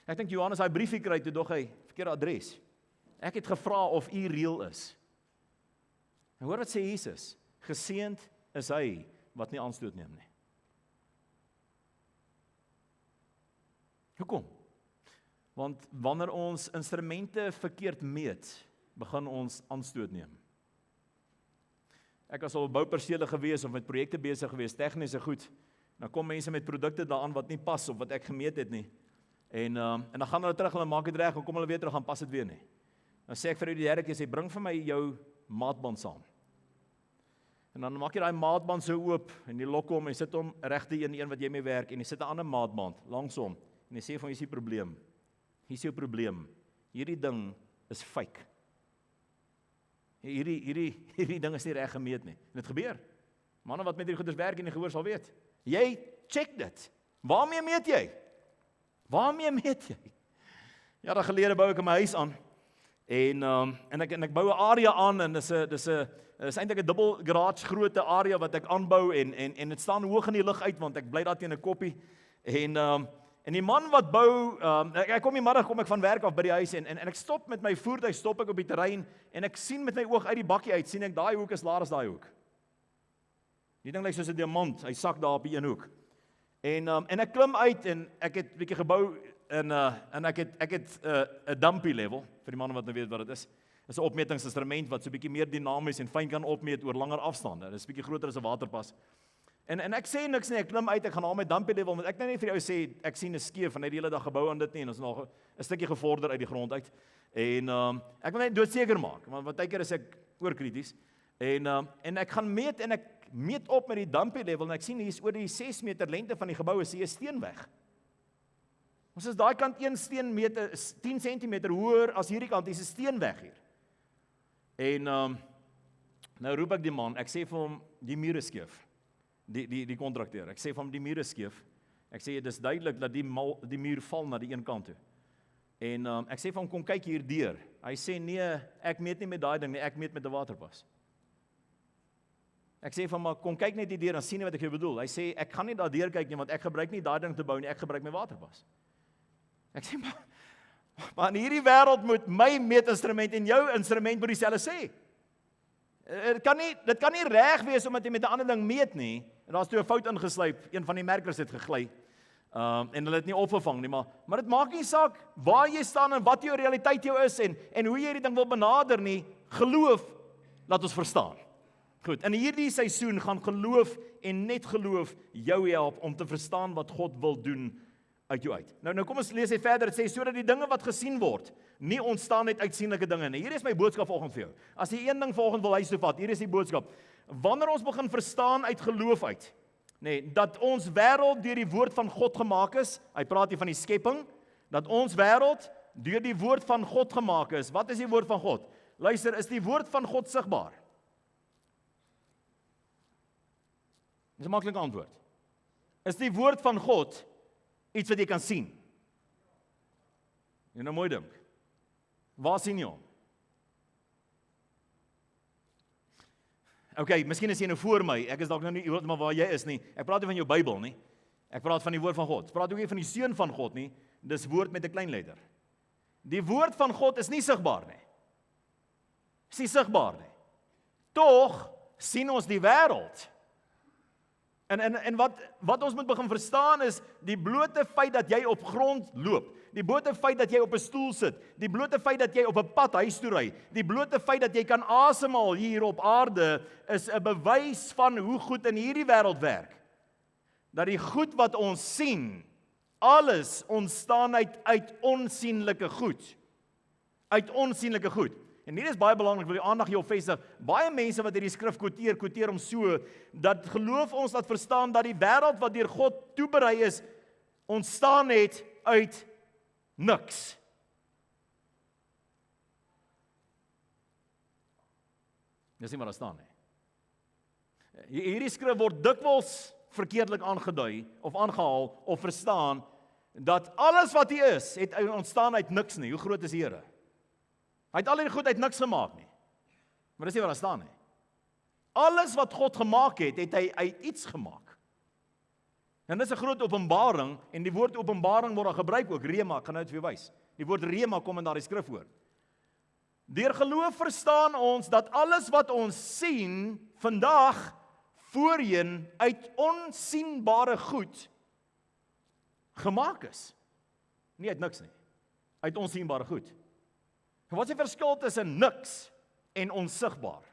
Ek dink Johannes daai briefie kry toe dog hy verkeerde adres. Ek het gevra of u reël is. En hoor wat sê Jesus. Geseënd is hy wat nie aanstoot neem nie. Hoekom? Want wanneer ons instrumente verkeerd meet, begin ons aanstoot neem. Ek was al op boupersele gewees of met projekte besig gewees, tegniese goed. Dan kom mense met produkte daaraan wat nie pas op wat ek gemeet het nie. En dan gaan hulle terug, hulle maak dit reg, en kom hulle weer terug, gaan pas dit weer nie. Dan sê ek vir die derde keer, sê bring vir my jou maatband saam. En dan maak jy daai maatband so oop en jy lok hom en sit hom regte een wat jy mee werk en jy sit 'n ander maatband langs hom en jy sê vir hom, hier is die probleem. Hier is jou probleem. Hierdie ding is fake. Hierdie ding is nie reg gemeet nie. En dit gebeur. Manne wat met hierdie goeders werk en die gehoor sal weet. Jy check dit. Waarmee meet jy? Waarmee meet jy? Ja, daar gelede bou ek in my huis aan. En ek bou 'n area aan en dis eintlik 'n dubbel garage grootte area wat ek aanbou en dit staan hoog in die lug uit want ek bly daar teen 'n koppie. En die man wat bou, ek kom die middag kom ek van werk af by die huis en ek stop met my voertuig, stop ek op die terrein en ek sien met my oog uit die bakkie uit, sien ek daai hoek is laer as daai hoek. Die ding lyk soos 'n diamant, hy sak daar op die een hoek. En ek klim uit en ek het 'n bietjie gebou en ek het 'n dumpy level vir die manne wat nou weet wat dit is. Dit is 'n opmetingsinstrument wat so 'n bietjie meer dinamies en fyn kan opmeet oor langer afstande. Dit is 'n bietjie groter as 'n waterpas. En ek sê niks nie, ek klim uit, ek gaan haal my dumpy level, want ek nou net vir jou sê, ek sien 'n skeef, en hy het die hele dag gebou aan dit nie, en ons is nog 'n stukkie gevorder uit die grond uit. En ek wil net doodseker maak, want baie keer is ek oorkrities. En ek gaan meet, en ek meet op met die dumpy level, en ek sien hier is oor die 6 meter lengte van die gebou, is hier 'n steen weg. Ons is daai kant 1 steen meter, 10 cm hoër as hierdie kant, hier is 'n steen weg hier. En nou roep ek die man, ek sê vir hom, die muur is skeef. Die kontrakteur. Ek sê vir hom die muur is skeef. Ek sê dit is duidelik dat die muur val na die een kant toe. En ek sê vir hom kom kyk hier deur. Hy sê nee, ek meet nie met daai ding nie, ek meet met 'n waterpas. Ek sê van maar kom kyk net hier deur en sien nie wat ek jou bedoel. Hy sê ek gaan nie daar deur kyk nie want ek gebruik nie daai ding te bou nie, ek gebruik my waterpas. Ek sê maar in hierdie wêreld moet my meetinstrument en jou instrument moet dieselfde sê. Dit kan nie reg wees omdat jy met 'n ander ding meet nie. En daar's toe 'n fout ingeslyp, een van die merkers het gegly. En hulle het nie opgevang nie, maar dit maak nie saak waar jy staan en wat jou realiteit jou is en hoe jy die ding wil benader nie. Geloof laat ons verstaan. Goed, in hierdie seisoen gaan geloof en net geloof jou help om te verstaan wat God wil doen uit jou uit. Nou kom ons lees hy verder, dit sê sodat die dinge wat gesien word nie ontstaan uit uitsienlike dinge nie. Hier is my boodskap vanoggend vir jou. As jy een ding vanoggend wil huis toe vat, hier is die boodskap. Wanneer ons begin verstaan uit geloof uit, dat ons wêreld deur die woord van God gemaak is, hy praat hier van die skepping, dat ons wêreld deur die woord van God gemaak is. Wat is die woord van God? Luister, is die woord van God sigbaar? Dis 'n maklike antwoord. Is die woord van God iets wat jy kan sien? Jy nou mooi dink. Waar sien jy hom? Okay, miskien is jy nou voor my. Ek is dalk nou nie heeltemal waar jy is nie. Ek praat nie van jou Bybel nie. Ek praat van die woord van God. Ek praat ook nie van die seun van God nie. Dis woord met 'n klein letter. Die woord van God is nie sigbaar nie. Is nie sigbaar nie. Tog sien ons die wêreld. En wat ons moet begin verstaan is die blote feit dat jy op grond loop, die blote feit dat jy op 'n stoel sit, die blote feit dat jy op 'n pad huis toe ry, die blote feit dat jy kan asemhaal hier op aarde is 'n bewys van hoe goed in hierdie wêreld werk. Dat die goed wat ons sien, alles ontstaan uit onsienlike goed. Uit onsienlike goed. En hier is baie belangrik, wil die aandag jou vestig. Baie mense wat hierdie skrif quoteer hom so, dat geloof ons dat verstaan dat die wêreld wat deur God toeberei is, ontstaan het uit niks. Dis nie wat daar staan nie. Hierdie skrif word dikwels verkeerdelik aangedui, of aangehaal, of verstaan, dat alles wat hier is, het ontstaan uit niks nie. Hoe groot is die Here? Hy het al hierdie goed uit niks gemaak nie. Maar dis nie wat daar staan nie. Alles wat God gemaak het, het hy uit iets gemaak. En dis 'n groot openbaring, en die woord openbaring word daar gebruik ook, rema, ek gaan nou dit vir jou wys. Die woord rema kom in daardie skrif voor. Deur geloof verstaan ons dat alles wat ons sien vandag voorheen uit onsienbare goed gemaak is. Nie uit niks nie. Uit onsienbare goed. Wat is die verskil tussen niks en onsigbaar?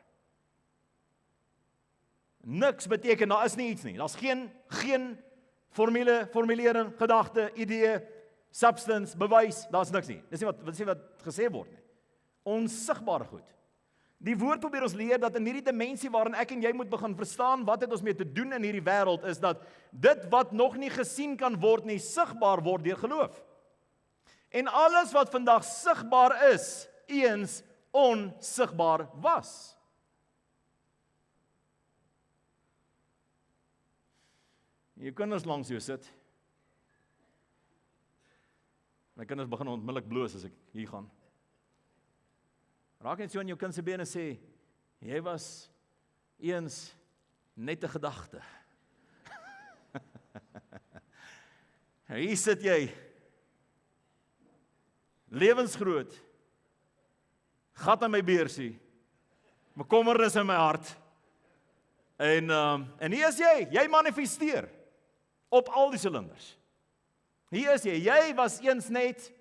Niks beteken daar is nie iets nie. Daar's geen formulering, gedagte, idee, substance, bewys, daar's niks nie. Dis nie wat gesê word nie. Onsigbare goed. Die woord probeer ons leer dat in hierdie dimensie waarin ek en jy moet begin verstaan wat het ons mee te doen in hierdie wêreld, is dat dit wat nog nie gesien kan word nie, sigbaar word deur geloof. En alles wat vandag sigbaar is, eens onsigbaar was. Jy kinders langs jou sit. My kinders begin onmiddellik bloos as ek hier gaan. Raak net so aan jou kind se bene en sê, jy was eens net 'n gedagte. Hier sit jy, lewensgroot, gat in my beursie, bekommernis in my hart, en hier is jy manifesteer, op al die silinders. Hier is jy was eens net,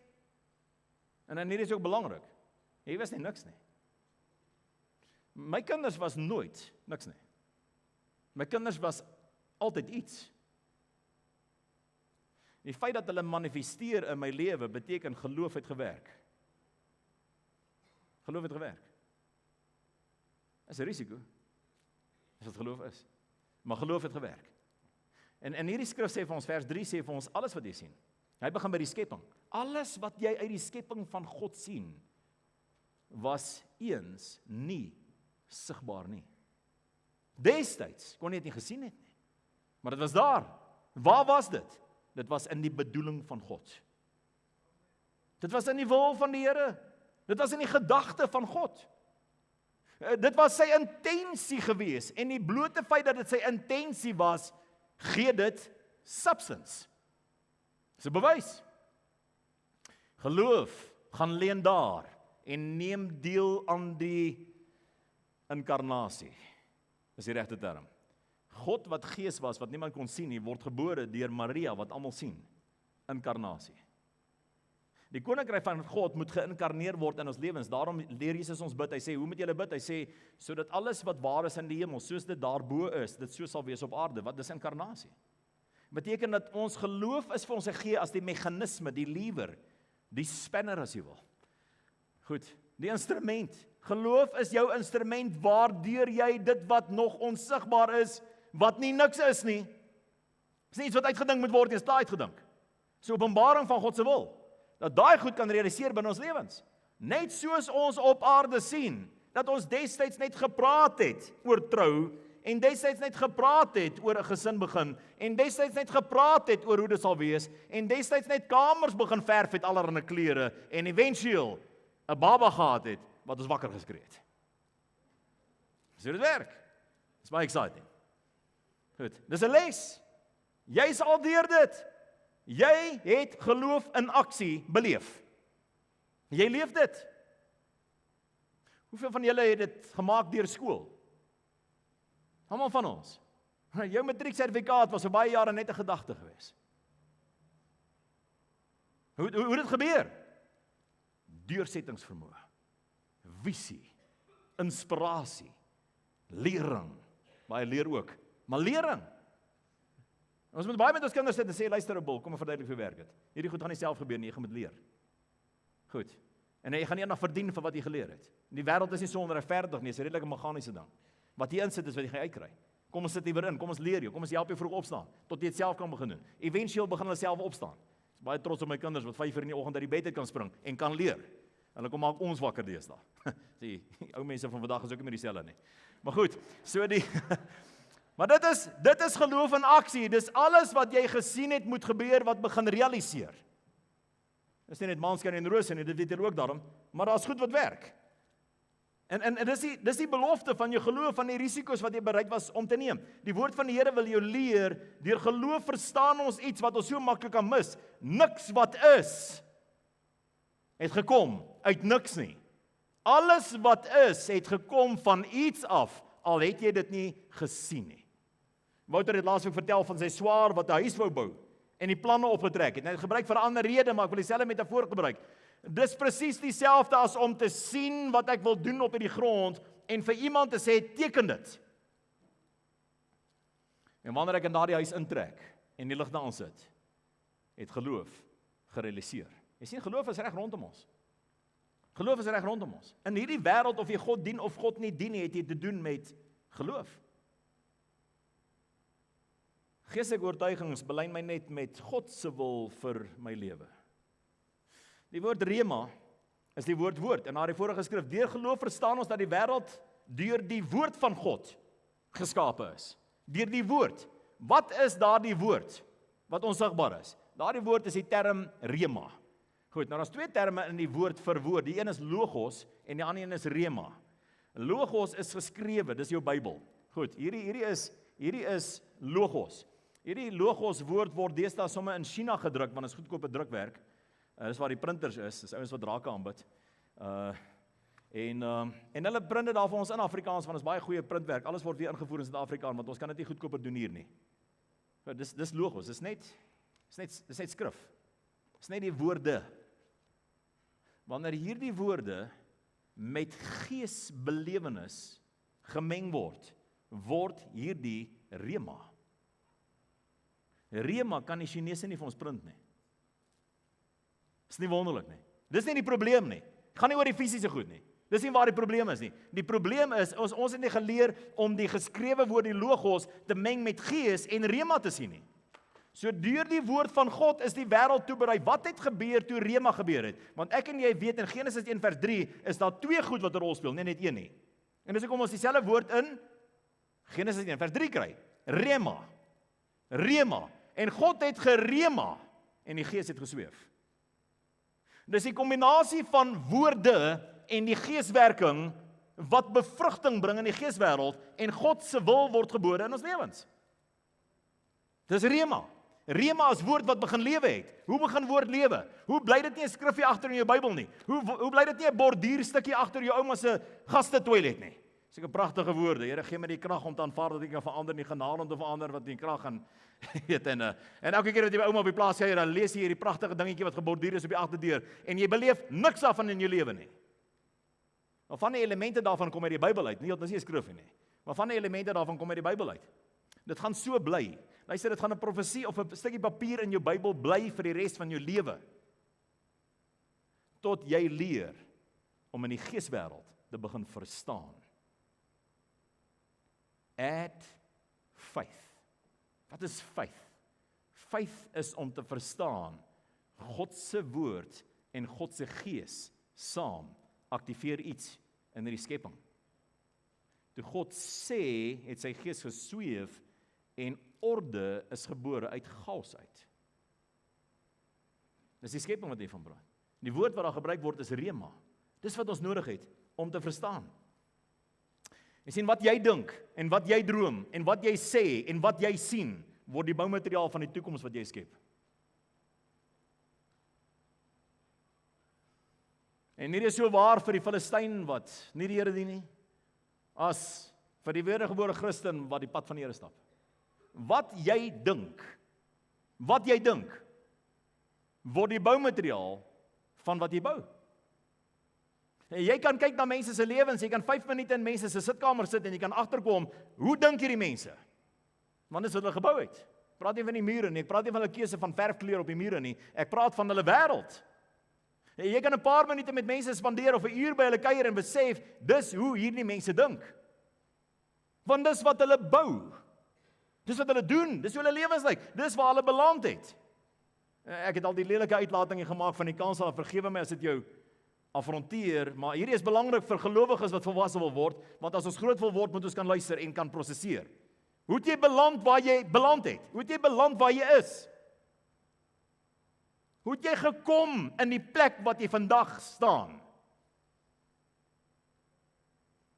en hier is ook belangrik, jy was net niks nie. My kinders was nooit niks nie. My kinders was altyd iets. Die feit dat hulle manifesteer in my lewe beteken geloof het gewerk. Geloof het gewerk. Dis 'n risiko. As dit geloof is. Maar geloof het gewerk. En hierdie skrif sê vir ons, vers 3 sê vir ons, alles wat jy sien. Hy begin by die skepping. Alles wat jy uit die skepping van God sien, was eens nie sigbaar nie. Destyds kon jy dit nie gesien het nie. Maar dit was daar. Waar was dit? Dit was in die bedoeling van God. Dit was in die wil van die Here. Dit was in die gedagte van God. Dit was sy intensie gewees, en die blote feit dat dit sy intensie was, gee dit substance. Dis 'n bewys. Geloof gaan leen daar en neem deel aan die inkarnasie. Dis die regte term. God wat gees was, wat niemand kon sien nie, word gebore deur Maria, wat almal sien. Inkarnasie. Die koninkryk van God moet geïnkarneer word in ons lewens. Daarom leer Jesus ons bid. Hy sê, hoe moet julle bid? Hy sê, sodat alles wat waar is in die hemel, soos dit daarbo is, dit so sal wees op aarde. Wat is inkarnasie? Beteken dat ons geloof is vir ons gegee as die meganisme, die lewer, die spanner as jy wil. Goed, die instrument. Geloof is jou instrument waardeur jy dit wat nog onsigbaar is, wat nie niks is nie. Dis nie iets wat uitgedink moet word, dit is uitgedink. So openbaring van God se wil, dat daai goed kan realiseer binne ons lewens. Net soos ons op aarde sien, dat ons destyds net gepraat het oor trou, en destyds net gepraat het oor 'n gesin begin, en destyds net gepraat het oor hoe dit sal wees, en destyds net kamers begin verf het allerlei klere, en eventueel 'n baba gehad het, wat ons wakker geskree het. So dit werk. Dis baie exciting. Goed, dis 'n les. Jy is al deur dit. Jy het geloof in aksie beleef. Jy leef dit. Hoeveel van julle het dit gemaak deur skool? Almal van ons. Jou matrieksertifikaat was vir baie jare net 'n gedagte gewees. Hoe dit gebeur? Deursettingsvermoë, visie, inspirasie, lering. Baie leer ook, maar lering. Ons moet baie met ons kinders sit en sê, luister 'n bul, kom ek verduidelik hoe werk dit. Hierdie goed gaan nie self gebeur nie, jy moet leer. Goed. En jy gaan nie eendag verdien vir wat jy geleer het. Die wêreld is nie so onregverdig nie, dis 'n redelike meganiese ding. Wat jy insit is wat jy gaan uitkry. Kom ons sit liewer in, kom ons leer jou, kom ons help jou vroeg opstaan, tot jy dit self kan begin doen. Eventueel begin hulle self opstaan. Ek is baie trots op my kinders wat 5 uur in die oggend uit die bed uit kan spring en kan leer. Hulle kom maak ons wakker deesdae. Sien, ou mense van vandag is ook nie meer dieselfde nie. Maar goed, so die maar dit is geloof in aksie. Dis alles wat jy gesien het moet gebeur wat begin realiseer. Dis nie net maanskyn en rose nie, dit weet jy ook daarom, maar daar's goed wat werk. En dis die belofte van jou geloof, van die risiko's wat jy bereid was om te neem. Die woord van die Here wil jou leer, deur geloof verstaan ons iets wat ons so maklik kan mis. Niks wat is, het gekom uit niks nie. Alles wat is, het gekom van iets af, al het jy dit nie gesien nie. Wouter het laasweek vertel van sy swaar wat 'n huis wou bou, en die planne opgetrek het. Hy het gebruik vir 'n ander rede, maar ek wil dieselfde metafoor gebruik. Dis presies dieselfde as om te sien wat ek wil doen op hierdie grond, en vir iemand te sê, teken dit. En wanneer ek in daardie huis intrek, en die lig daar aan sit, het geloof gerealiseer. Jy sien, geloof is reg rondom ons. Geloof is reg rondom ons. In hierdie wêreld, of jy God dien of God nie dien, het jy te doen met geloof. Geestelike oortuigings belyn my net met God se wil vir my lewe. Die woord rema is die woord, en na die vorige skrif, deur geloof verstaan ons dat die wêreld deur die woord van God geskape is. Deur die woord. Wat is daardie woord wat onsigbaar is? Daardie woord is die term rema. Goed, nou daar's twee terme in die woord vir woord. Die een is logos en die ander een is rema. Logos is geskrewe, dis jou Bybel. Goed, hierdie is logos. Hierdie logos woord word deesdae sommer in China gedruk, want dit is goedkope drukwerk. Dis waar die printers is, dis ouens wat drake aanbid. En hulle print dit daar vir ons in Afrikaans, want dit is baie goeie printwerk. Alles word weer ingevoer in Suid-Afrika, want ons kan dit nie goedkoper doen hier nie. Dis logos, dis net skrif. Dis net die woorde. Wanneer hierdie woorde met geesbelewenis gemeng word hierdie rema. Rema kan die Chinese nie vir ons print nie. Dis nie wonderlik nie. Dis nie die probleem nie. Gaan nie oor die fisiese goed nie. Dis nie waar die probleem is nie. Die probleem is, ons het nie geleer om die geskrewe woord, die logos, te meng met gees en rema te sien nie. So deur die woord van God is die wêreld toeberei. Wat het gebeur toe rema gebeur het? Want ek en jy weet in Genesis 1 vers 3 is daar twee goed wat 'n rol speel, nie net een nie. En dis hoekom ons dieselfde woord in Genesis 1 vers 3 kry. Rema. En God het gerema en die gees het gesweef. Dis die kombinasie van woorde en die geeswerking wat bevrugting bring in die geeswêreld en God se wil word gebore in ons lewens. Dis rema. Rema is woord wat begin lewe het. Hoe begin woord lewe? Hoe bly dit nie 'n skrifgie agter in jou Bybel nie? Hoe bly dit nie 'n borduurstukkie agter jou ouma se gaste toilet nie? Seker pragtige woorde. Here, gee my die krag om te aanvaar dat ek kan verander, nie genade om te verander wat nie krag gaan weet en elke keer wat jy by ouma op die plaas sê, dan lees jy hierdie pragtige dingetjie wat geborduur is op die agterdeur en jy beleef niks daarvan in jou lewe nie. Maar van die elemente daarvan kom uit die Bybel uit. Nie dat dit nie 'n skrifgie nie. Maar van die elemente daarvan kom uit die Bybel uit. Dit gaan so bly. Luister, dit gaan 'n profesie of 'n stukkie papier in jou Bybel bly vir die res van jou lewe. Tot jy leer om in die geeswêreld te begin verstaan. Add faith. Wat is faith? Faith is om te verstaan God se woord en God se gees saam aktiveer iets in die skepping. Toe God sê, het sy gees gesweef en orde is gebore uit chaos uit. Dis die skepping wat hiervan praat. Die woord wat daar gebruik word is rema. Dis wat ons nodig het om te verstaan. Jy sien wat jy dink en wat jy droom en wat jy sê en wat jy sien word die boumateriaal van die toekoms wat jy skep. En hierdie is so waar vir die Filistyn wat nie die Here dien nie, as vir die wedergebore Christen wat die pad van die Here stap. Wat jy dink, word die boumateriaal van wat jy bou. En jy kan kyk na mense se lewens, jy kan 5 minute in mense se sitkamer sit en jy kan agterkom, hoe dink hierdie mense? Want dis wat hulle gebou het. Ek praat nie van die mure nie, ek praat nie van hulle keuse van verfkleur op die mure nie, ek praat van hulle wêreld. En jy kan 'n paar minute met mense spandeer of 'n uur by hulle kuier en besef, dis hoe hierdie mense dink. Want dis wat hulle bou. Dis wat hulle doen, dis hoe hulle lewens lyk, dis waar hulle beland het. Ek het al die lelike uitlatinge gemaak van die kansel, vergewe my as dit jou afronteer, maar hierdie is belangrik vir gelowiges wat volwasse wil word, want as ons groot wil word, moet ons kan luister en kan prosesseer. Hoe het jy beland waar jy beland het? Hoe het jy beland waar jy is? Hoe het jy gekom in die plek wat jy vandag staan?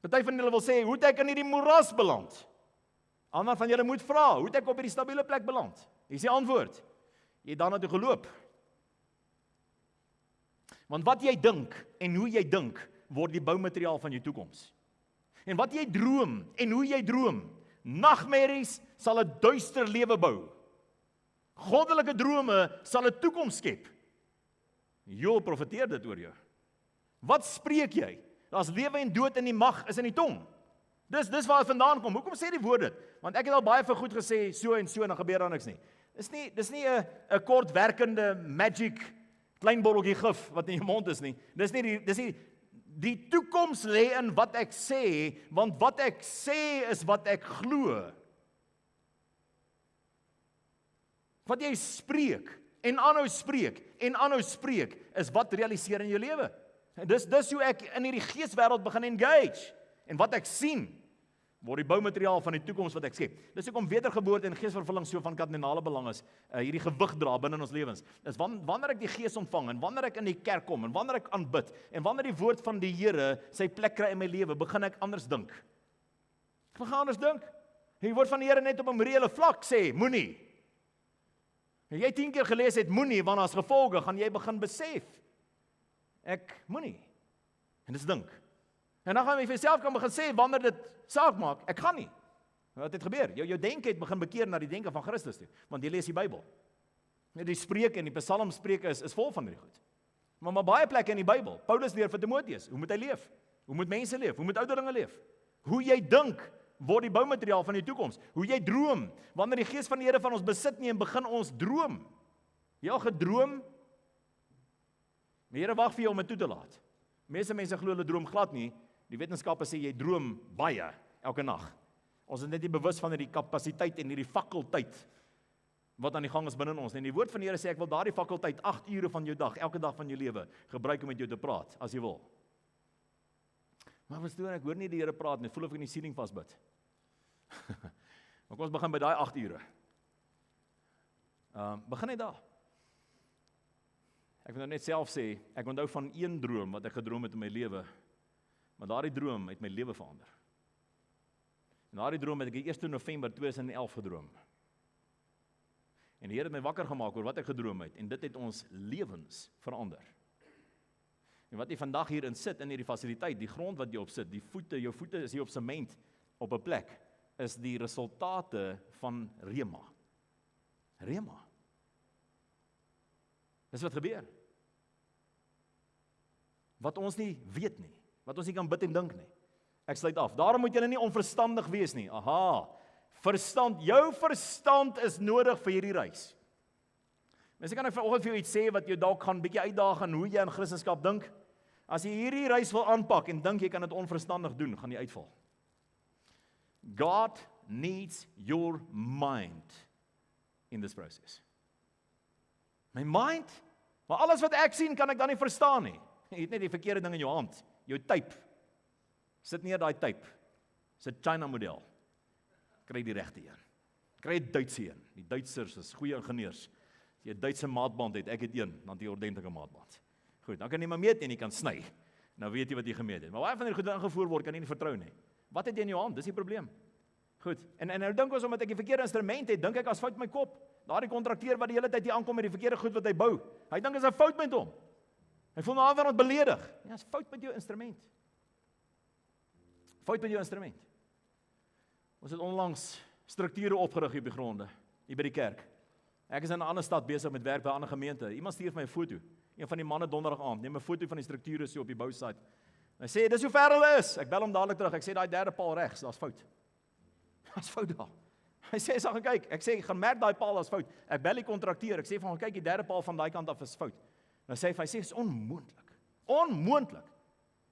Party van julle wil sê, hoe het ek in hierdie moeras beland? Ander van julle moet vra, hoe het ek op hierdie stabiele plek beland? Hier is die antwoord. Jy het daarna toe geloop. Want wat jy dink en hoe jy dink, word die boumateriaal van jou toekoms. En wat jy droom en hoe jy droom, nagmerries sal 'n duister lewe bou. Goddelike drome sal 'n toekoms skep. Joel profeteer dit oor jou. Wat spreek jy? Daar's lewe en dood in die mag is in die tong. Dis waar dit vandaan kom. Hoekom sê die woord dit? Want ek het al baie vir goed gesê, so en so, en dan gebeur daar niks nie. Dis nie 'n kortwerkende magic klein botteltjie gif wat in jou mond is nie. Dis nie die toekoms lê in wat ek sê, want wat ek sê is wat ek glo. Wat jy spreek en aanhou spreek is wat realiseer in jou lewe. Dis hoe ek in hierdie geeswêreld begin engage. En wat ek sien word die boumateriaal van die toekoms wat ek skep. Dis hoekom wedergeboorte en geesvervulling so van kardinale belang is, hierdie gewig dra binne in ons lewens. Dis wanneer ek die Gees ontvang en wanneer ek in die kerk kom en wanneer ek aanbid en wanneer die woord van die Here sy plek kry in my lewe, begin ek anders dink. Ek begin anders dink. Die woord van die Here net op 'n morele vlak sê, moenie. En jy 10 keer gelees het moenie, want as gevolge gaan jy begin besef, ek moenie. En dis dink. En dan gaan jy vir jouself kan begin sê, wanneer dit saak maak, ek gaan nie. Wat het gebeur? Jou denke het begin bekeer na die denke van Christus toe, want jy lees die Bybel. Die Spreuke en die Psalmspreuke is vol van hierdie goed. Maar baie plekke in die Bybel, Paulus leer vir Timoteus, hoe moet hy leef? Hoe moet mense leef? Hoe moet ouderlinge leef? Hoe jy dink word die boumateriaal van die toekoms. Hoe jy droom, wanneer die Gees van die Here van ons besit nie en begin ons droom. Jy al gedroom? Die Here wag vir jou om dit toe te laat. Meeste mense glo hulle droom glad nie. Die wetenskappe sê jy droom baie elke nag. Ons is net nie bewus van hierdie kapasiteit en hierdie fakulteit wat aan die gang is binne ons. En die woord van die Here sê ek wil daardie fakulteit 8 ure van jou dag, elke dag van jou lewe gebruik om met jou te praat as jy wil. Maar verstaan ek hoor nie die Here praat nie, voel of ek in die ceiling vasbid. Maar kom ons begin by daai 8 ure. Begin net daar. Ek wil nou net self sê, ek onthou van een droom wat ek gedroom het in my lewe. Maar daardie droom het my lewe verander. En daardie droom het ek die 1 November 2011 gedroom. En die Here het my wakker gemaak oor wat ek gedroom het, en dit het ons lewens verander. En wat jy vandag hierin sit, in hierdie fasiliteit, die grond wat jy op sit, jou voete is hier op sement, op 'n plek, is die resultate van Rema. Rema. Dis wat gebeur. Wat ons nie weet nie, wat ons nie kan bid en dink nie. Ek sluit af. Daarom moet jy nie onverstandig wees nie. Aha. Verstand, jou verstand is nodig vir hierdie reis. Mense kan ek vanoggend vir jou iets sê wat jou dalk gaan bietjie uitdaag aan hoe jy in Christendom dink. As jy hierdie reis wil aanpak en dink jy kan dit onverstandig doen, gaan jy uitval. God needs your mind in this process. My mind, maar alles wat ek sien kan ek dan nie verstaan nie. Jy het net die verkeerde ding in jou hand, jou tape. Sit neer daai tape. Dis 'n China model. Kry die regte een. Kry 'n Duitse een. Die Duitsers is goeie ingenieurs. As jy 'n Duitse maatband het, ek het een, dan het jy 'n ordentlike maatband. Goed, dan kan jy maar meet en jy kan sny. Nou weet jy wat jy gemeet het. Maar baie van die goede ingevoer word, kan jy nie vertrou nie. Wat het jy in jou hand? Dis die probleem. Goed. En nou dink ons omdat ek die verkeerde instrument het, dink ek as fout my kop. Daardie kontrakteur wat die hele tyd hier aankom met die verkeerde goed wat hy bou. Hy dink is 'n fout met hom. Hy voel nou aanwend beledig. Ja, is fout met jou instrument. Fout met jou instrument. Ons het onlangs strukture opgerig hier op die gronde, hier by die kerk. Ek is in 'n ander stad besig met werk by 'n ander gemeente. Iemand stuur my 'n foto. Een van die manne donderdag aand neem 'n foto van die strukture so op die bousite. Hy sê dis hoe ver hulle is. Ek bel hom dadelik terug. Ek sê daai derde paal regs, daar's fout. Daar's fout daar. Hy sê ek gaan kyk. Ek sê gaan merk daai paal as fout. Ek bel die kontrakteur. Ek sê van kyk die derde paal van daai kant af is fout. Nou sê hy sê is onmoontlik. Onmoontlik.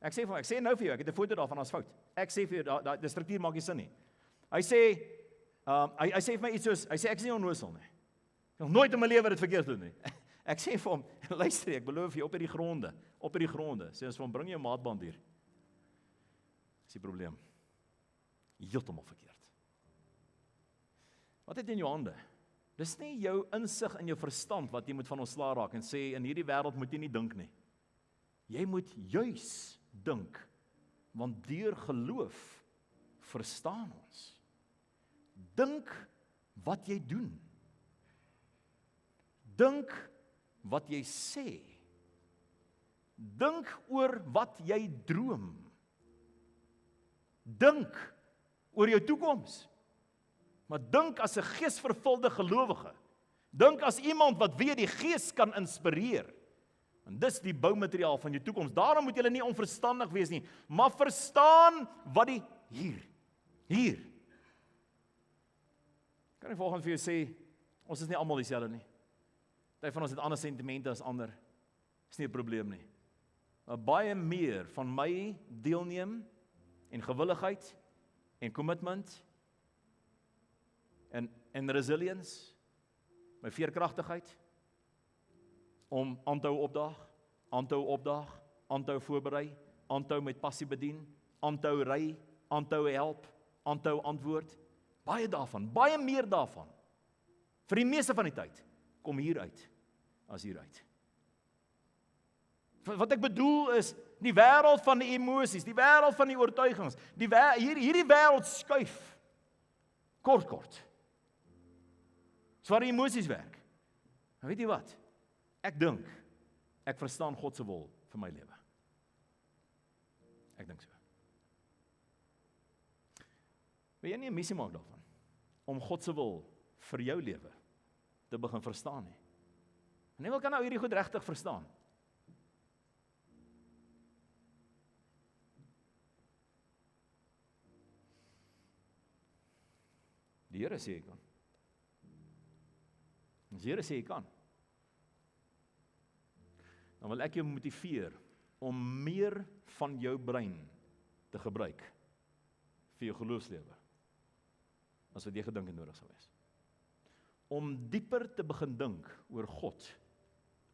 Ek sê nou vir jou, ek het 'n foto daarvan as fout. Ek sê vir jou die struktuur maak nie sin nie. Hy sê hy sê vir my iets soos hy sê ek is nie onnoosel nie. Ek het nog nooit in my lewe dit verkeerd doen nie. Ek sê vir hom, luister ek beloof jy op hierdie gronde, sê ons vir hom bring jou maatband hier. Dis die probleem. Heeltemal verkeerd. Wat het in jou hande? Dis nie jou insig en jou verstand wat jy moet van ontslaa raak en sê in hierdie wêreld moet jy nie dink nie. Jy moet juis dink, want deur geloof verstaan ons. Dink wat jy doen. Dink wat jy sê. Dink oor wat jy droom. Dink oor jou toekoms. Maar dink as 'n geesvervulde gelowige. Dink as iemand wat weet die Gees kan inspireer. En dis die boumateriaal van jou toekoms. Daarom moet jy nie onverstandig wees nie, maar verstaan wat die hier. Kan ek volgens vir jou sê, ons is nie almal dieselfde nie. Party van ons het ander sentimente as ander. Dis nie 'n probleem nie. Maar baie meer van my deelneem en gewilligheid en commitment en resilience, my veerkragtigheid om aanhou opdaag, aanhou voorberei, aanhou met passie bedien, aanhou ry, aanhou help, aanhou antwoord. Baie meer daarvan. Vir die meeste van die tyd kom hier uit as hier uit. Wat ek bedoel is die wêreld van die emosies, die wêreld van die oortuigings, hierdie wêreld skuif kort. So waar die emosies werk. En weet jy wat? Ek dink ek verstaan God se wil vir my lewe. Ek dink so. Wil jy nie 'n missie maak daarvan om God se wil vir jou lewe te begin verstaan nie? En jy wil kan nou hierdie goed regtig verstaan. Die Here sê jy kan. As die Here sê jy kan, dan wil ek jou motiveer om meer van jou brein te gebruik vir jou geloofslewe as wat jy gedink het nodig sou wees. Om dieper te begin dink oor God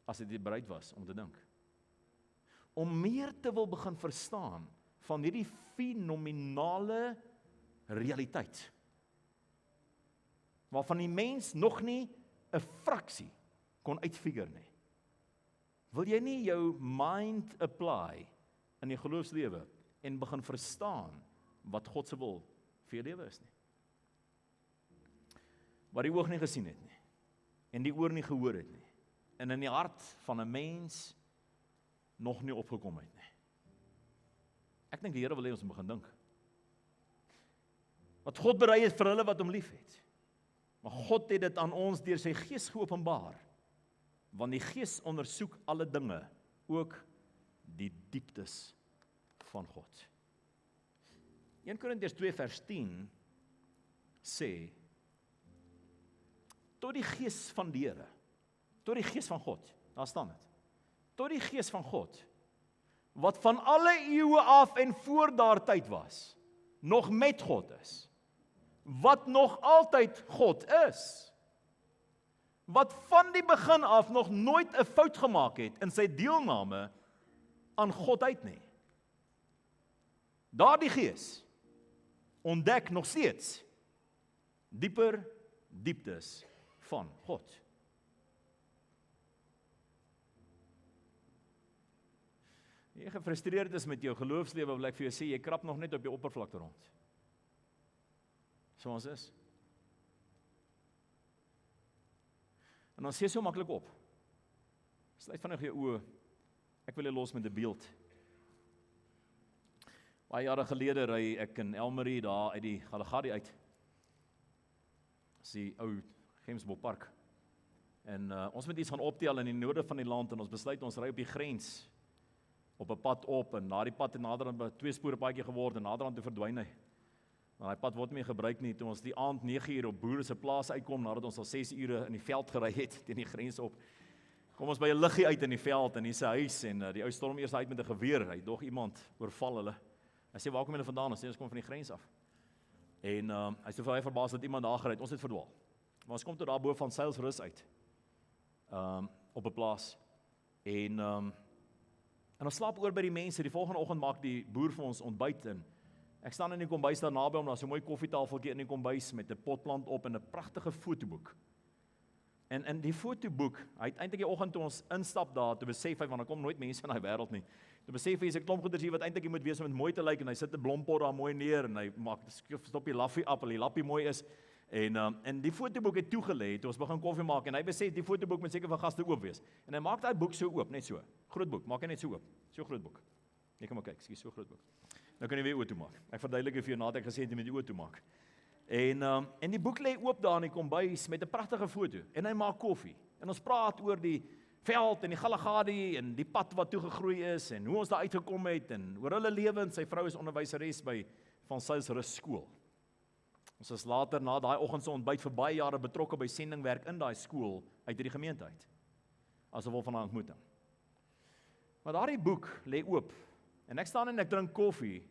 as jy bereid was om te dink. Om meer te wil begin verstaan van hierdie fenominale realiteit waarvan die mens nog nie 'n fraksie kon uitfigure nie. Wil jy nie jou mind apply in die geloofslewe en begin verstaan wat God se wil vir jou lewe is nie. Wat die oog nie gesien het nie, en die oor nie gehoor het nie, en in die hart van 'n mens nog nie opgekom het nie. Ek dink die Here wil hê ons moet begin dink. Wat God berei het vir hulle wat hom liefhet. Maar God het dit aan ons deur sy Gees geopenbaar, want die Gees ondersoek alle dinge, ook die dieptes van God. 1 Korintiërs 2 vers 10 sê, tot die Gees van die Here, tot die Gees van God, daar staan dit, tot die Gees van God, wat van alle eeue af en voor daar tyd was, nog met God is, wat nog altyd God is, wat van die begin af nog nooit 'n fout gemaak het in sy deelname aan Godheid nie. Daardie Gees ontdek nog steeds dieper dieptes van God. Jy gefrustreerd is met jou geloofslewe, wil ek vir jou sê, jy krap nog net op die oppervlakte rond. So ons is. En dan sê jy so maklik op. Sluit vinnig jou oë. Ek wil jy los met 'n beeld. Baie jare gelede ry ek in Elmarie daar uit die Galagadi uit. Dis die ou Gemsbok Park. En ons moet iets gaan optel in die noorde van die land en ons besluit ons ry op die grens op 'n pad op en na die pad het naderhand 'n 2-spore paadjie geword en naderhand toe verdwyn hy. Maar daai pad word nie meer gebruik nie. Toe ons die aand 9:00 op boere se plaas uitkom nadat ons al 6 ure in die veld gery het teen die grens op. Kom ons by 'n liggie uit in die veld en hier's 'n huis en die ou storm eers uit met 'n geweer. Hy dog iemand oorval hulle. Hy sê waar kom julle vandaan? Ons sê ons kom van die grens af. En hy sê vir hy verbaas dat iemand daar gery het. Ons het verdwaal. Maar ons kom tot daar bo van Seilsrus uit. Op 'n plaas. En ons slaap oor by die mense. Die volgende oggend maak die boer vir ons ontbyt en ek staan in die kombuis daar naby hom, daar's so 'n mooi koffietafeltjie in die kombuis met 'n potplant op en 'n pragtige fotoboek. En in die fotoboek, hy het eintlik die oggend toe ons instap daar, toe besef hy, want daar kom nooit mense in daai wêreld nie. Toe besef hy, is 'n klomp goeders hier wat eintlik moet wees om dit mooi te lyk en hy sit 'n blompot daar mooi neer en hy maak stop die laffie appel, die lappie mooi is. En die fotoboek het toegelê toe ons begin koffie maak en hy besef die fotoboek moet seker vir gaste oop wees. En hy maak daai boek so oop, net so. Groot boek, maak hy net so oop. So groot boek. Jy kan maar kyk, skiet so groot boek. Nou kan jy weer oop toe maak. Ek verduidelik vir jou nadat ek gesê het jy moet die oop toe maak. En die boek lê oop daar in die kombuis met 'n pragtige foto en hy maak koffie. En ons praat oor die veld en die Galagadi en die pad wat toe gegroei is en hoe ons daar uitgekom het en oor hulle lewens. Sy vrou is onderwyseres by Van Seilsrus skool. Ons is later na daai oggend se ontbyt vir baie jare betrokke by sendingwerk in daai skool uit hierdie gemeente uit. As 'n gevolg van 'n ontmoeting. Maar daardie boek lê oop en ek staan en ek drink koffie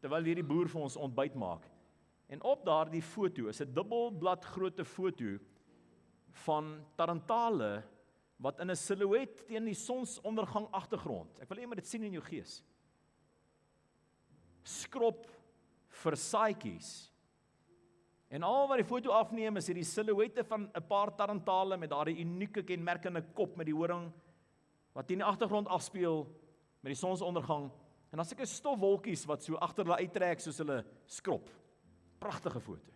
terwyl hierdie boer vir ons ontbyt maak. En op daardie foto is 'n dubbelblad grootte foto van tarantale wat in 'n silhouet teen die sonsondergang agtergrond. Ek wil hê jy moet dit sien in jou gees. Skrop vir saaitjies. En al wat die foto afneem is hierdie silhouette van 'n paar tarantale met daardie unieke kenmerkende kop met die horing wat teen die agtergrond afspeel met die sonsondergang en dan sulke stofwolkies wat so agter hulle uittrek soos hulle skrop. Pragtige foto.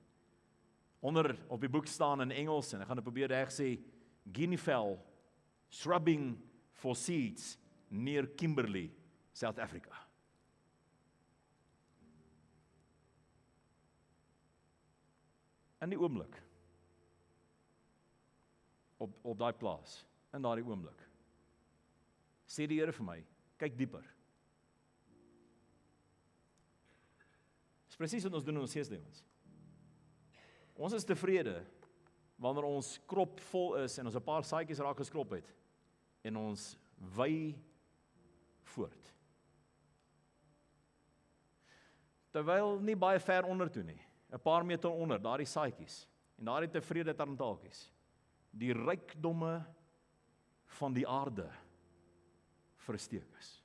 Onder op die boek staan in Engels en ek gaan dit probeer reg sê, Guinea shrubbing for seeds near Kimberley, South Africa. In die oomblik op daai plaas, in daardie oomblik sê die Here vir my, kyk dieper. Dis presies wat ons doen in ons geeslewens. Ons is tevrede wanneer ons krop vol is en ons 'n paar saaitjies raak geskrop het en ons wy voort. Terwyl nie baie ver onder toe nie, 'n paar meter onder, daardie saaitjies en daardie tevrede tarantaaltjies, die rykdomme van die aarde versteek is.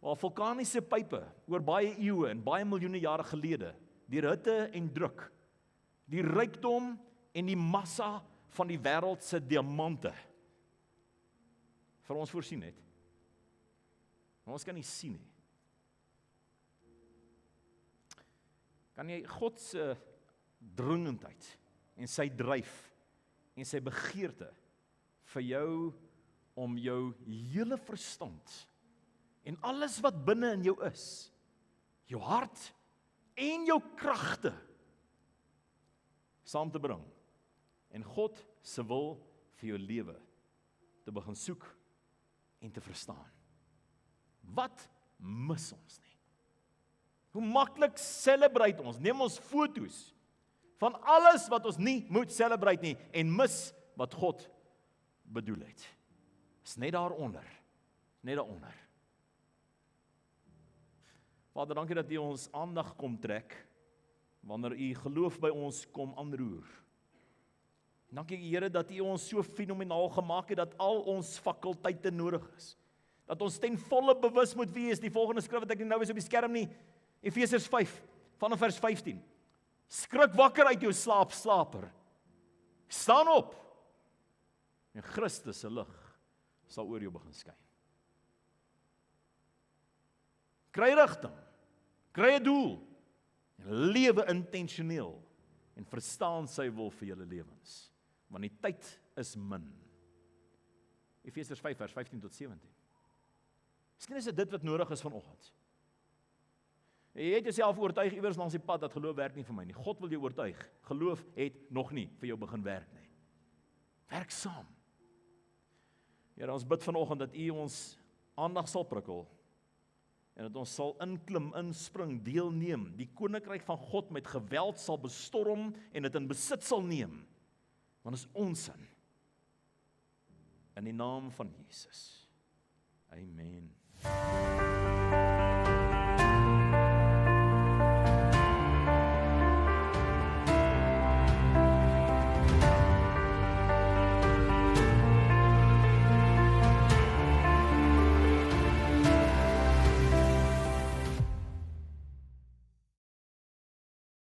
Waar vulkaniese pype oor baie eeue en baie miljoene jare gelede, deur hitte en druk, die rykdom en die massa van die wêreld se diamante vir ons voorsien het. Maar ons kan nie sien nie. Kan jy God se dringendheid en sy dryf en sy begeerte vir jou om jou hele verstand en alles wat binne in jou is, jou hart en jou kragte saam te bring en God se wil vir jou lewe te begin soek en te verstaan. Wat mis ons nie? Hoe maklik celebrate ons, neem ons foto's van alles wat ons nie moet celebrate nie en mis wat God bedoel het. Is net daaronder, net daaronder. Vader, dankie dat U ons aandag kom trek wanneer U geloof by ons kom aanroer. Dankie Here dat U ons so fenomenaal gemaak het dat al ons fakulteite nodig is. Dat ons ten volle bewus moet wees, die volgende skrif wat ek nie nou is op die skerm nie, Efesiërs 5, vanaf vers 15. Skrik wakker uit jou slaap, slaper. Staan op. En Christus se lig sal oor jou begin skyn. Kry rigting, kry 'n doel, en lewe intentioneel, en verstaan sy wil vir julle lewens. Want die tyd is min. Efesiërs 5 vers 15 tot 17. Miskien is dit wat nodig is vanoggend. Jy het jouself oortuig iewers langs die pad dat geloof werk nie vir my nie. God wil jou oortuig. Geloof het nog nie vir jou begin werk nie. Werk saam. Here, ons bid vanoggend dat U ons aandag sal prikkel en dat ons sal inklim, inspring, deelneem, die koninkryk van God met geweld sal bestorm en dit in besit sal neem. Want is ons in die naam van Jesus. Amen.